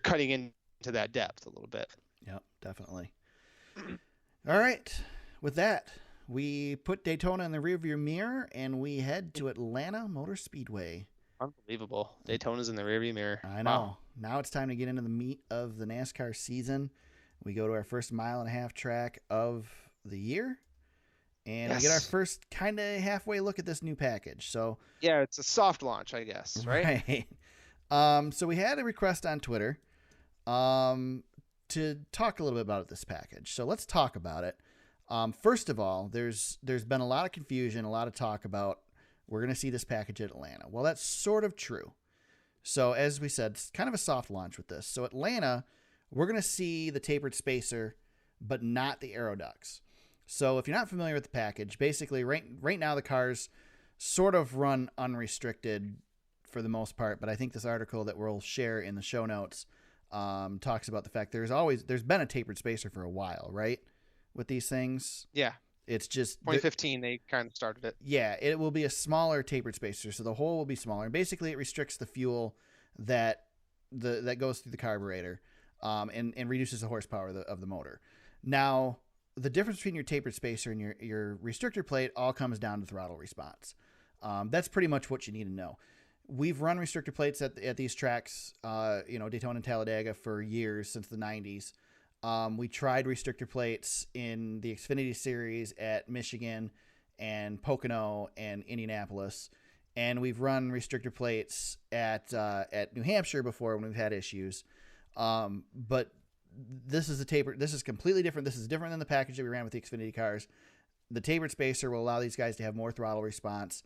cutting into that depth a little bit. Yep, definitely. All right. With that, we put Daytona in the rearview mirror and we head to Atlanta Motor Speedway. Unbelievable. Daytona's in the rearview mirror. I know. Wow. Now it's time to get into the meat of the NASCAR season. We go to our first 1.5 mile track of the year, and we get our first kind of halfway look at this new package. So it's a soft launch, I guess, right? Right. So we had a request on Twitter to talk a little bit about this package. So let's talk about it. First of all, there's been a lot of confusion, a lot of talk about we're going to see this package at Atlanta. Well, that's sort of true. So as we said, it's kind of a soft launch with this. So Atlanta, we're going to see the tapered spacer, but not the aero ducts. So if you're not familiar with the package, basically right now the cars sort of run unrestricted for the most part. But I think this article that we'll share in the show notes talks about the fact there's been a tapered spacer for a while, right? With these things. Yeah. It's just 2015 they kind of started it. Yeah, it will be a smaller tapered spacer, so the hole will be smaller, and basically it restricts the fuel that goes through the carburetor, and reduces the horsepower of the motor. Now, the difference between your tapered spacer and your restrictor plate all comes down to throttle response. That's pretty much what you need to know. We've run restrictor plates at these tracks, Daytona and Talladega for years, since the 90s. We tried restrictor plates in the Xfinity Series at Michigan and Pocono and Indianapolis, and we've run restrictor plates at New Hampshire before when we've had issues. But this is This is completely different. This is different than the package that we ran with the Xfinity cars. The tapered spacer will allow these guys to have more throttle response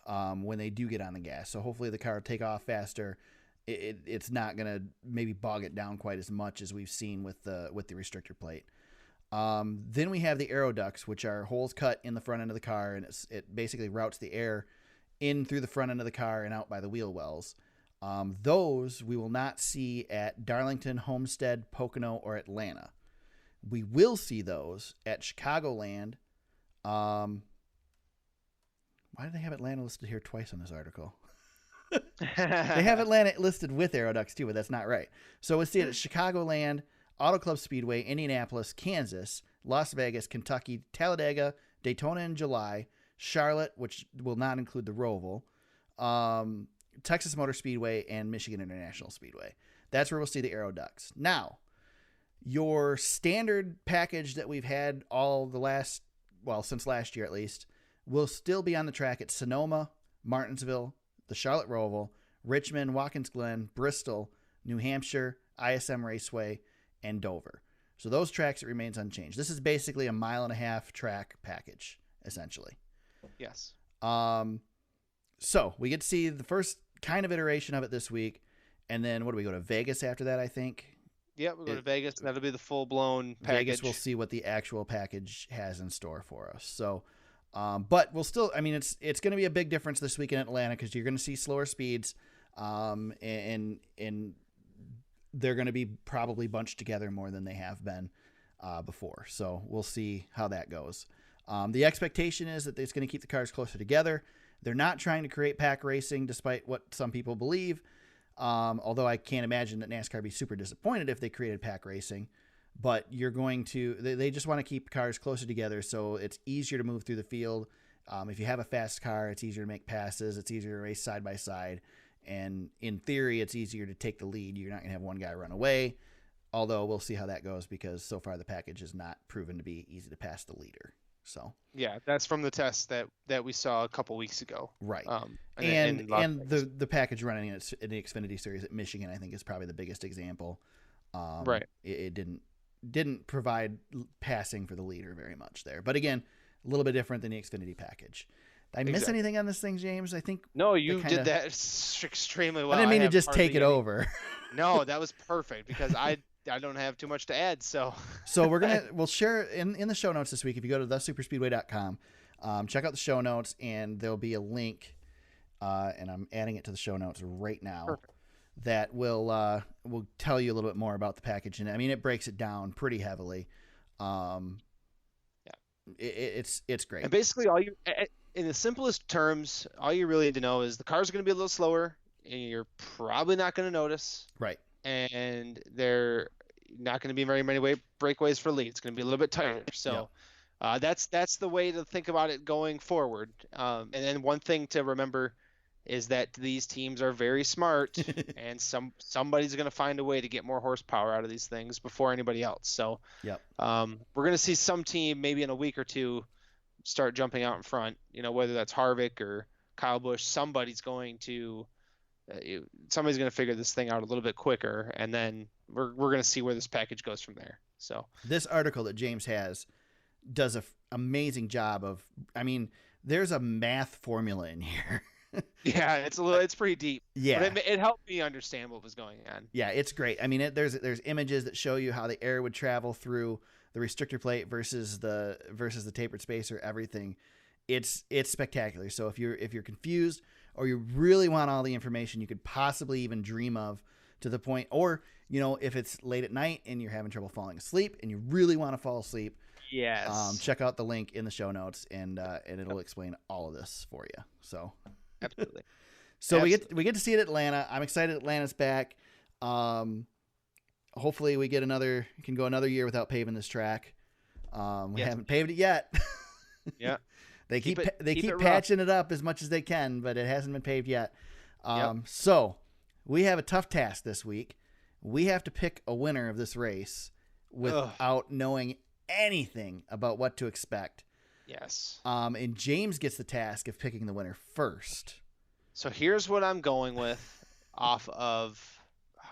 when they do get on the gas. So hopefully the car will take off faster. It's not going to maybe bog it down quite as much as we've seen with the restrictor plate. Then we have the aero ducts, which are holes cut in the front end of the car, and it basically routes the air in through the front end of the car and out by the wheel wells. Those we will not see at Darlington, Homestead, Pocono, or Atlanta. We will see those at Chicagoland. Why do they have Atlanta listed here twice on this article? They have Atlanta listed with Aeroducts too, but that's not right. So we'll see it at Chicagoland, Auto Club Speedway, Indianapolis, Kansas, Las Vegas, Kentucky, Talladega, Daytona in July, Charlotte, which will not include the Roval, Texas Motor Speedway, and Michigan International Speedway. That's where we'll see the Aeroducts. Now, your standard package that we've had since last year at least, will still be on the track at Sonoma, Martinsville, the Charlotte Roval, Richmond, Watkins Glen, Bristol, New Hampshire, ISM Raceway, and Dover. So those tracks, it remains unchanged. This is basically a 1.5 mile track package, essentially. Yes. So we get to see the first kind of iteration of it this week, and then what do we go to Vegas after that, I think? Yeah, we'll go to Vegas, and that'll be the full-blown package. Vegas, we'll see what the actual package has in store for us. So, but we'll still, it's going to be a big difference this week in Atlanta because you're going to see slower speeds, and they're going to be probably bunched together more than they have been before. So we'll see how that goes. The expectation is that it's going to keep the cars closer together. They're not trying to create pack racing, despite what some people believe. Although I can't imagine that NASCAR would be super disappointed if they created pack racing. But they just want to keep cars closer together so it's easier to move through the field. If you have a fast car, it's easier to make passes. It's easier to race side by side. And in theory, it's easier to take the lead. You're not going to have one guy run away. Although we'll see how that goes because so far the package has not proven to be easy to pass the leader. So yeah, that's from the test that we saw a couple weeks ago. Right. And the package running in the Xfinity Series at Michigan, I think, is probably the biggest example. Right. It didn't provide passing for the leader very much there. But again, a little bit different than the Xfinity package. Did I miss anything on this thing, James? I think no, you did that extremely well. I didn't mean to just take it over. No, that was perfect because I don't have too much to add. So we'll share in the show notes this week. If you go to thesuperspeedway.com, check out the show notes, and there'll be a link, and I'm adding it to the show notes right now. Perfect. That will tell you a little bit more about the package, and it breaks it down pretty heavily. It's great. And basically, in the simplest terms, all you really need to know is the car's going to be a little slower, and you're probably not going to notice. Right. And they're not going to be very many breakaways for lead. It's going to be a little bit tighter. So that's the way to think about it going forward. And then one thing to remember is that these teams are very smart, and somebody's going to find a way to get more horsepower out of these things before anybody else. So we're going to see some team maybe in a week or two start jumping out in front. Whether that's Harvick or Kyle Busch, somebody's going to figure this thing out a little bit quicker, and then we're going to see where this package goes from there. So this article that James has does an amazing job of, there's a math formula in here. Yeah, it's pretty deep. Yeah, but it helped me understand what was going on. Yeah, it's great. There's images that show you how the air would travel through the restrictor plate versus the tapered spacer. Everything, it's spectacular. So if you're confused or you really want all the information you could possibly even dream of, to the point, or if it's late at night and you're having trouble falling asleep and you really want to fall asleep, Yes. check out the link in the show notes, and it'll explain all of this for you. So Absolutely. so we get to see it at Atlanta. I'm excited Atlanta's back. Hopefully we can go another year without paving this track. We haven't paved it yet. Yeah. They keep it patching it up as much as they can, but it hasn't been paved yet. So we have a tough task this week. We have to pick a winner of this race without knowing anything about what to expect. Yes. And James gets the task of picking the winner first. So here's what I'm going with off of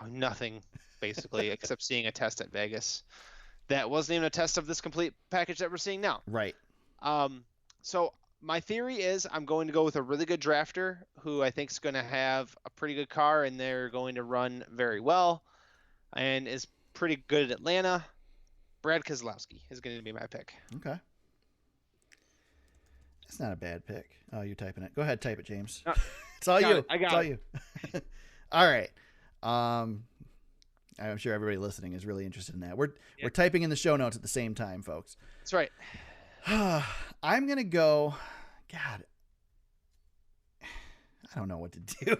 nothing, basically, except seeing a test at Vegas. That wasn't even a test of this complete package that we're seeing now. Right. So my theory is I'm going to go with a really good drafter who I think is going to have a pretty good car, and they're going to run very well and is pretty good at Atlanta. Brad Keselowski is going to be my pick. Okay. That's not a bad pick. Oh, you're typing it. Go ahead, type it, James. It's all you. I got it's all it. you. All right. I'm sure everybody listening is really interested in that. We're typing in the show notes at the same time, folks. That's right. I'm gonna go. God, I don't know what to do.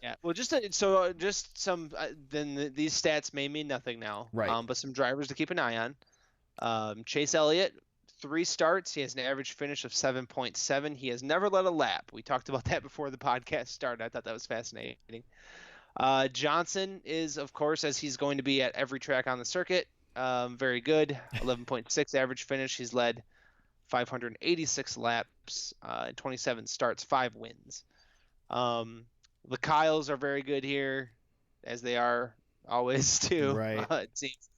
Yeah. Well, just some. Then these stats may mean nothing now. Right. But some drivers to keep an eye on. Chase Elliott, 3 starts. He has an average finish of 7.7. He has never led a lap. We talked about that before the podcast started. I thought that was fascinating. Johnson is, of course, as he's going to be at every track on the circuit, very good. 11.6 average finish. He's led 586 laps, 27 starts, 5 wins. The Kyles are very good here, as they are always too. Right. It seems.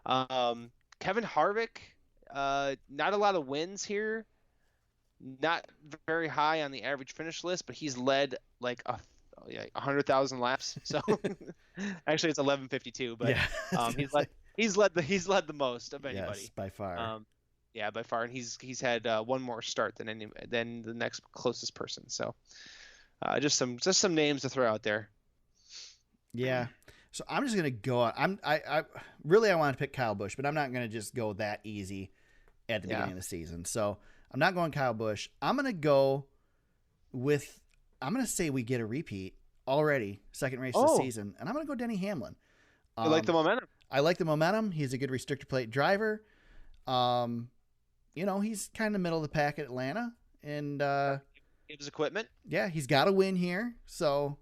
Kevin Harvick, not a lot of wins here. Not very high on the average finish list, but he's led like 100,000 laps. So actually, it's 1152, but he's led the most of anybody. Yes, by far. Yeah, by far, and he's had one more start than the next closest person. So just some names to throw out there. Yeah. So I'm just gonna go on. I want to pick Kyle Busch, but I'm not gonna just go that easy at the beginning of the season. So I'm not going Kyle Busch. I'm gonna say we get a repeat already, second race of the season, and I'm gonna go Denny Hamlin. You like the momentum? I like the momentum. He's a good restrictor plate driver. He's kind of middle of the pack at Atlanta, and Gives equipment. Yeah, he's got to win here. So,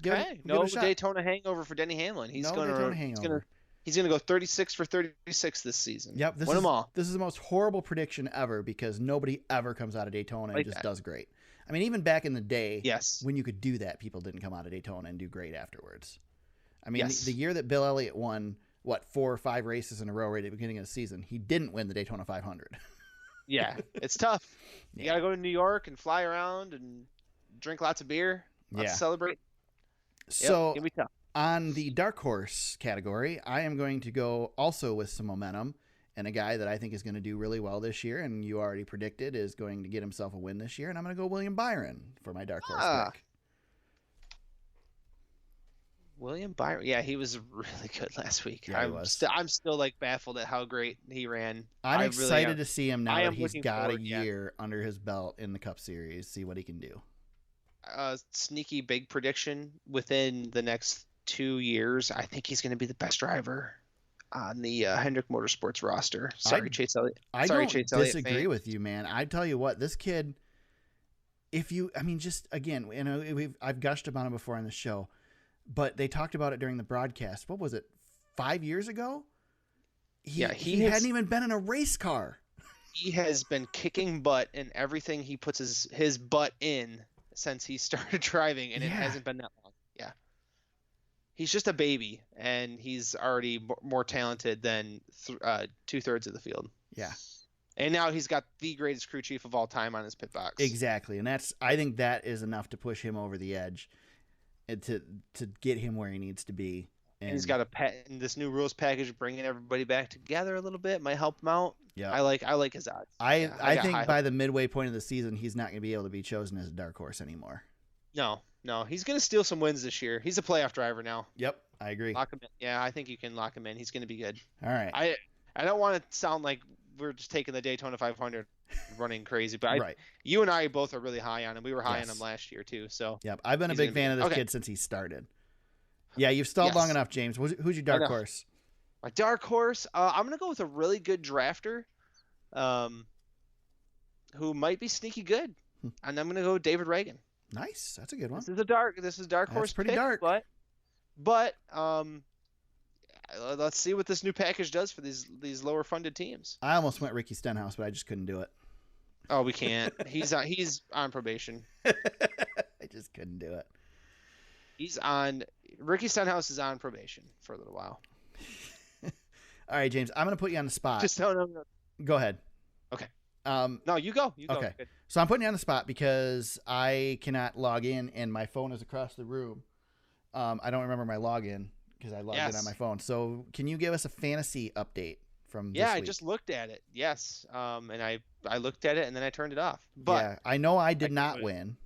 give it a shot. Daytona hangover for Denny Hamlin. He's going to go 36 for 36 this season. Yep, win them all. This is the most horrible prediction ever because nobody ever comes out of Daytona and just does great. I mean, even back in the day, when you could do that, people didn't come out of Daytona and do great afterwards. I mean, the year that Bill Elliott won, 4 or 5 races in a row right at the beginning of the season, he didn't win the Daytona 500. Yeah, it's tough. You got to go to New York and fly around and drink lots of beer. Let's celebrate. So, it'll be tough. On the dark horse category, I am going to go also with some momentum and a guy that I think is going to do really well this year, and you already predicted is going to get himself a win this year, and I'm going to go William Byron for my dark horse pick. William Byron, he was really good last week. Yeah, I'm still baffled at how great he ran. I'm excited to see him now that he's got a year under his belt in the Cup Series. See what he can do. Sneaky big prediction: within the next 2 years, I think he's going to be the best driver on the Hendrick Motorsports roster. Sorry, Chase Elliott. I don't disagree with you, man. I tell you what, this kid. I've gushed about him before on the show. But they talked about it during the broadcast. What was it, 5 years ago? He hadn't even been in a race car. He has been kicking butt in everything he puts his butt in since he started driving, and it hasn't been that long. Yeah. He's just a baby, and he's already more talented than 2/3 of the field. Yeah. And now he's got the greatest crew chief of all time on his pit box. Exactly, and I think that is enough to push him over the edge. To get him where he needs to be, and he's got and this new rules package, bringing everybody back together a little bit, might help him out. Yeah, I like his odds. I think by the midway point of the season, he's not going to be able to be chosen as a dark horse anymore. No, he's going to steal some wins this year. He's a playoff driver now. Yep, I agree. Lock him in. Yeah, I think you can lock him in. He's going to be good. All right. I don't want to sound like we're just taking the Daytona 500, running crazy. But Right. you and I both are really high on him. We were high on Yes. him last year too. So Yep. I've been a he's big gonna be fan of this okay. kid since he started. Yeah, you've stalled long Yes. enough, James. Who's your dark know. horse? My dark horse, I'm gonna go with a really good drafter, who might be sneaky good, and I'm gonna go with David Reagan. Nice. That's a good one. This is dark That's horse pretty pick, dark. but let's see what this new package does for these lower funded teams. I almost went Ricky Stenhouse, but I just couldn't do it. Oh, we can't. He's on probation. I just couldn't do it. Ricky Stenhouse is on probation for a little while. All right, James, I'm going to put you on the spot. Just no. Go ahead. Okay. No, you go. Okay. Good. So I'm putting you on the spot because I cannot log in and my phone is across the room. I don't remember my login because I logged in on my phone. So can you give us a fantasy update from this Yeah, week? I just looked at it. Yes. And I looked at it and then I turned it off. But yeah, I know I did not win.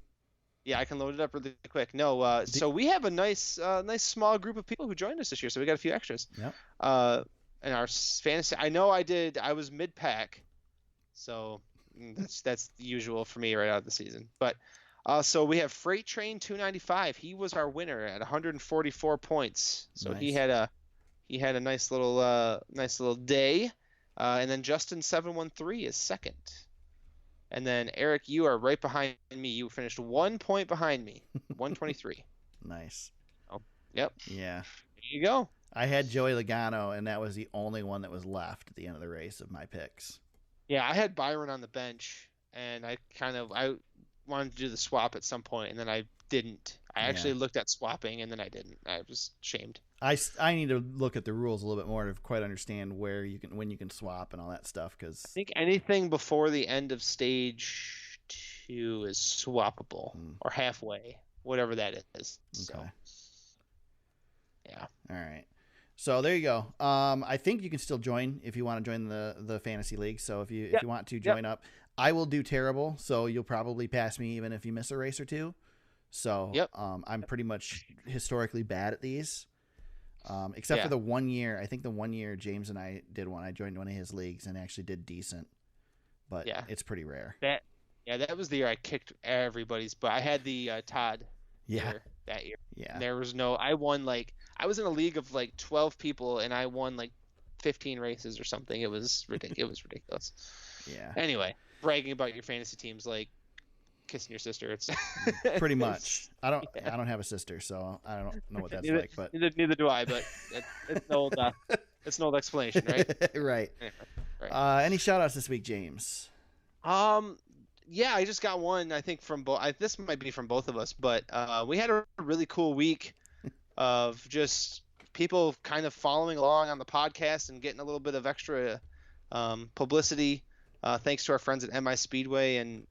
Yeah, I can load it up really quick. No, so we have a nice small group of people who joined us this year. So we got a few extras. Yep. In our fantasy, I know I was mid pack, so that's the usual for me right out of the season. But so we have Freight Train 295. He was our winner at 144 points. So Nice. he had a nice little day. And then Justin 713 is second. And then Eric, you are right behind me. You finished 1 point behind me, 123. Nice. Oh, yep. Yeah. There you go. I had Joey Logano, and that was the only one that was left at the end of the race of my picks. Yeah, I had Byron on the bench, and I wanted to do the swap at some point, and then I didn't. I actually looked at swapping, and then I didn't. I was shamed. I need to look at the rules a little bit more to quite understand when you can swap and all that stuff. Because I think anything before the end of stage 2 is swappable, or halfway, whatever that is. So, okay. yeah. All right. So there you go. I think you can still join if you want to join the fantasy league. So if you want to join up, I will do terrible. So you'll probably pass me even if you miss a race or two. So I'm pretty much historically bad at these, except for the 1 year. I think the 1 year James and I did one. I joined one of his leagues and actually did decent, but it's pretty rare. That was the year I kicked everybody's butt. I had the Todd Yeah. that year. Yeah. There was I won I was in a league of 12 people and I won 15 races or something. It was ridiculous. Yeah. Anyway, bragging about your fantasy teams like kissing your sister. It's pretty much. I don't have a sister, so I don't know what that's like. But neither do I. But it's an old explanation, right? Right. Right. Any shout outs this week, James? Yeah, I just got one. I think from both. This might be from both of us, but we had a really cool week of just people kind of following along on the podcast and getting a little bit of extra publicity. Thanks to our friends at MI Speedway and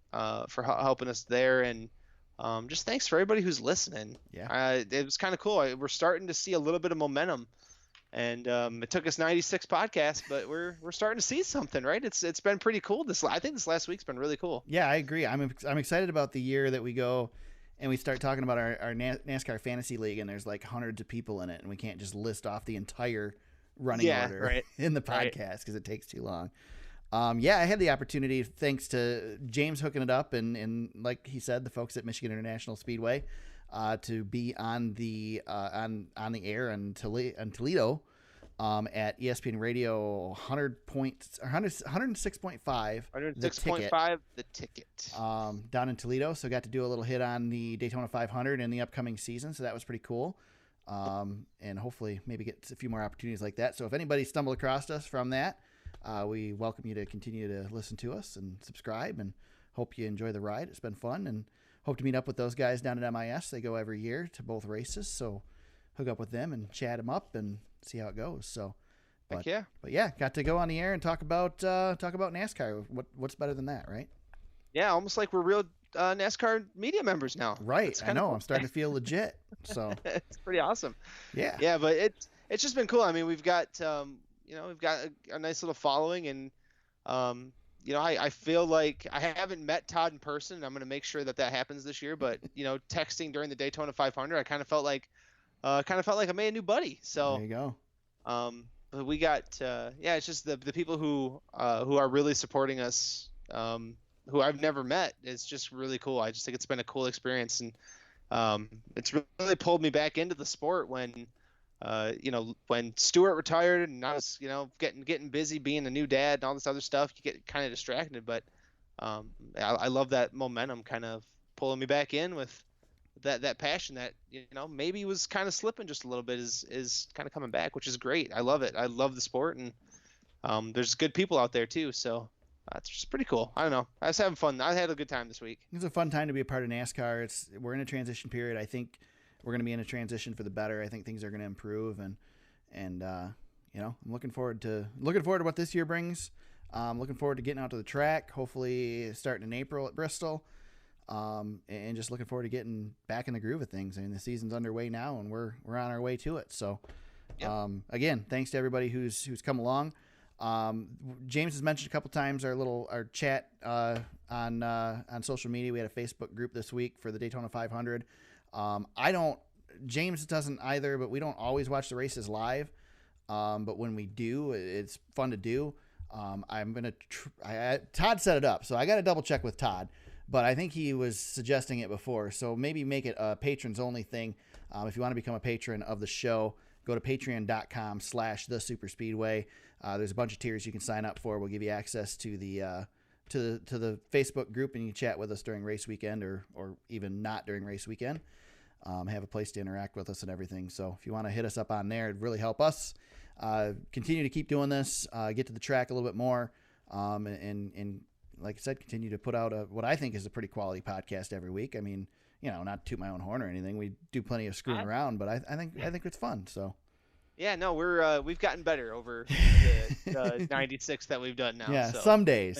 for helping us there, and just thanks for everybody who's listening. Yeah, it was kind of cool. We're starting to see a little bit of momentum, and it took us 96 podcasts, but we're starting to see something, right? It's been pretty cool. I think this last week's been really cool. Yeah, I agree. I'm excited about the year that we go and we start talking about our NASCAR fantasy league, and there's hundreds of people in it, and we can't just list off the entire running order in the podcast because it takes too long. I had the opportunity, thanks to James hooking it up, and like he said, the folks at Michigan International Speedway, to be on the air in Toledo, at ESPN Radio 106.5. 106.5 the ticket. Down in Toledo, so got to do a little hit on the Daytona 500 in the upcoming season, so that was pretty cool. And hopefully maybe get a few more opportunities like that. So if anybody stumbled across us from that, we welcome you to continue to listen to us and subscribe, and hope you enjoy the ride. It's been fun, and hope to meet up with those guys down at MIS. They go every year to both races, so hook up with them and chat them up and see how it goes. So, but got to go on the air and talk about NASCAR. What's better than that, right? Yeah, almost like we're real NASCAR media members now. Right, I know. Cool. I'm starting to feel legit. So it's pretty awesome. Yeah, but it's just been cool. I mean, we've got we've got a nice little following, and I feel like I haven't met Todd in person. I'm going to make sure that happens this year. But texting during the Daytona 500, I kind of felt like I made a new buddy. So there you go. we got it's just the people who are really supporting us, who I've never met. It's just really cool. I just think it's been a cool experience, and it's really pulled me back into the sport when when Stuart retired and I was getting busy being a new dad and all this other stuff. You get kind of distracted, but I love that momentum kind of pulling me back in with that passion that maybe was kind of slipping just a little bit is kind of coming back, which is great. I love it. I love the sport, and there's good people out there too, so it's just pretty cool. I don't know, I was having fun. I had a good time this week. It was a fun time to be a part of NASCAR. We're in a transition period. I think we're going to be in a transition for the better. I think things are going to improve, and I'm looking forward to what this year brings. Looking forward to getting out to the track, hopefully starting in April at Bristol. And just looking forward to getting back in the groove of things. I mean, the season's underway now, and we're on our way to it. So, again, thanks to everybody who's come along. James has mentioned a couple times our chat on social media. We had a Facebook group this week for the Daytona 500. James doesn't either, but we don't always watch the races live. But when we do, it's fun to do. Todd set it up, so I got to double check with Todd. But I think he was suggesting it before, so maybe make it a patrons-only thing. If you want to become a patron of the show, go to patreon.com/thesuperspeedway. There's a bunch of tiers you can sign up for. We'll give you access to the Facebook group, and you can chat with us during race weekend or even not during race weekend. Have a place to interact with us and everything. So if you want to hit us up on there, it'd really help us continue to keep doing this, get to the track a little bit more, and like I said, continue to put out what I think is a pretty quality podcast every week. I mean, not to toot my own horn or anything. We do plenty of screwing around, but I think it's fun. So. Yeah, no, we've gotten better over the 96 that we've done now. Yeah, so. some days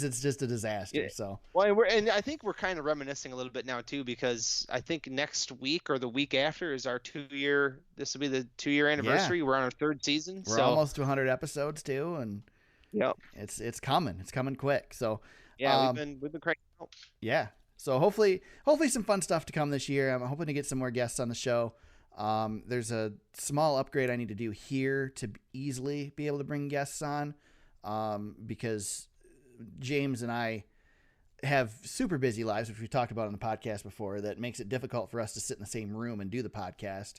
it's just a disaster. Yeah. So. Well, and I think we're kind of reminiscing a little bit now too, because I think next week or the week after is our 2-year. This will be the 2-year anniversary. Yeah. We're on our 3rd season. We're almost to 100 episodes too, and. Yep. It's coming. It's coming quick. So yeah, we've been cranking out. Yeah. So hopefully some fun stuff to come this year. I'm hoping to get some more guests on the show. There's a small upgrade I need to do here to easily be able to bring guests on, because James and I have super busy lives, which we talked about on the podcast before, that makes it difficult for us to sit in the same room and do the podcast.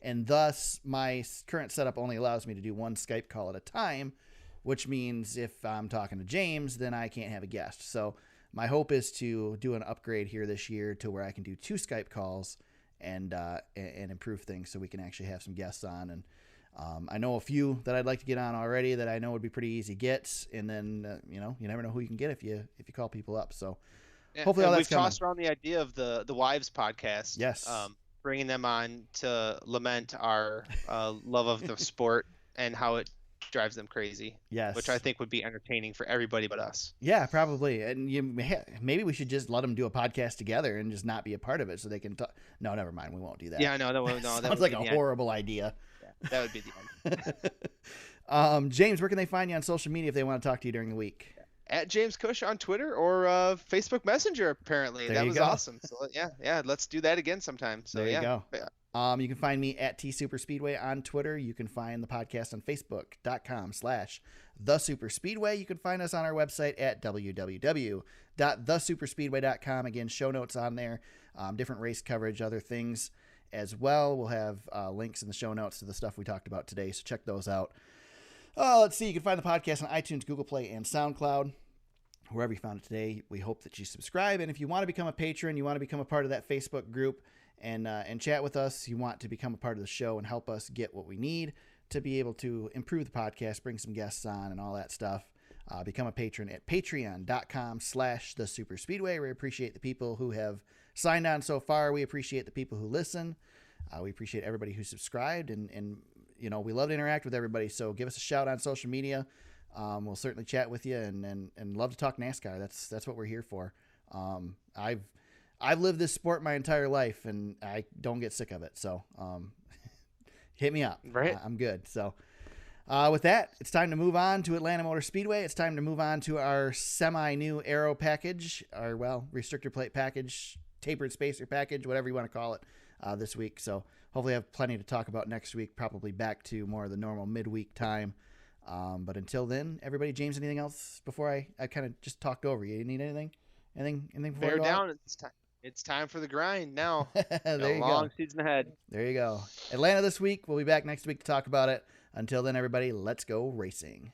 And thus my current setup only allows me to do one Skype call at a time, which means if I'm talking to James, then I can't have a guest. So my hope is to do an upgrade here this year to where I can do 2 Skype calls and improve things so we can actually have some guests on. And I know a few that I'd like to get on already that I know would be pretty easy gets. And then, you never know who you can get if you call people up. So hopefully all that's coming. We've tossed around the idea of the Wives podcast. Yes. Bringing them on to lament our love of the sport and how it drives them crazy. Yes. Which I think would be entertaining for everybody but us. Yeah, probably. And maybe we should just let them do a podcast together and just not be a part of it so they can talk. No, never mind. We won't do that. Yeah, no, that sounds like a horrible idea. Yeah, that would be the end. James, where can they find you on social media if they want to talk to you during the week? At James Cush on Twitter or Facebook Messenger, apparently. That was awesome. So yeah, let's do that again sometime. So there you go. Yeah. You can find me at TSuperspeedway on Twitter. You can find the podcast on Facebook.com/TheSuperspeedway. You can find us on our website at www.thesuperspeedway.com. Again, show notes on there, different race coverage, other things as well. We'll have links in the show notes to the stuff we talked about today, so check those out. Let's see. You can find the podcast on iTunes, Google Play, and SoundCloud. Wherever you found it today, we hope that you subscribe. And if you want to become a patron, you want to become a part of that Facebook group and chat with us, you want to become a part of the show and help us get what we need to be able to improve the podcast, bring some guests on and all that stuff, become a patron at patreon.com/thesuperspeedway. We appreciate the people who have signed on so far. We appreciate the people who listen. We appreciate everybody who subscribed, and we love to interact with everybody. So give us a shout on social media. We'll certainly chat with you and love to talk NASCAR. That's what we're here for. I've lived this sport my entire life and I don't get sick of it. So, hit me up. Right. I'm good. So, with that, it's time to move on to Atlanta Motor Speedway. It's time to move on to our semi-new aero package, restrictor plate package, tapered spacer package, whatever you want to call it. this week. So hopefully I have plenty to talk about next week, probably back to more of the normal midweek time. But until then, everybody, James, anything else before I kind of just talked over you? You need anything? Anything before I Bear go down. It's time for the grind now. out? There Got you a long go. season ahead. There you go. Atlanta this week. We'll be back next week to talk about it. Until then, everybody, let's go racing.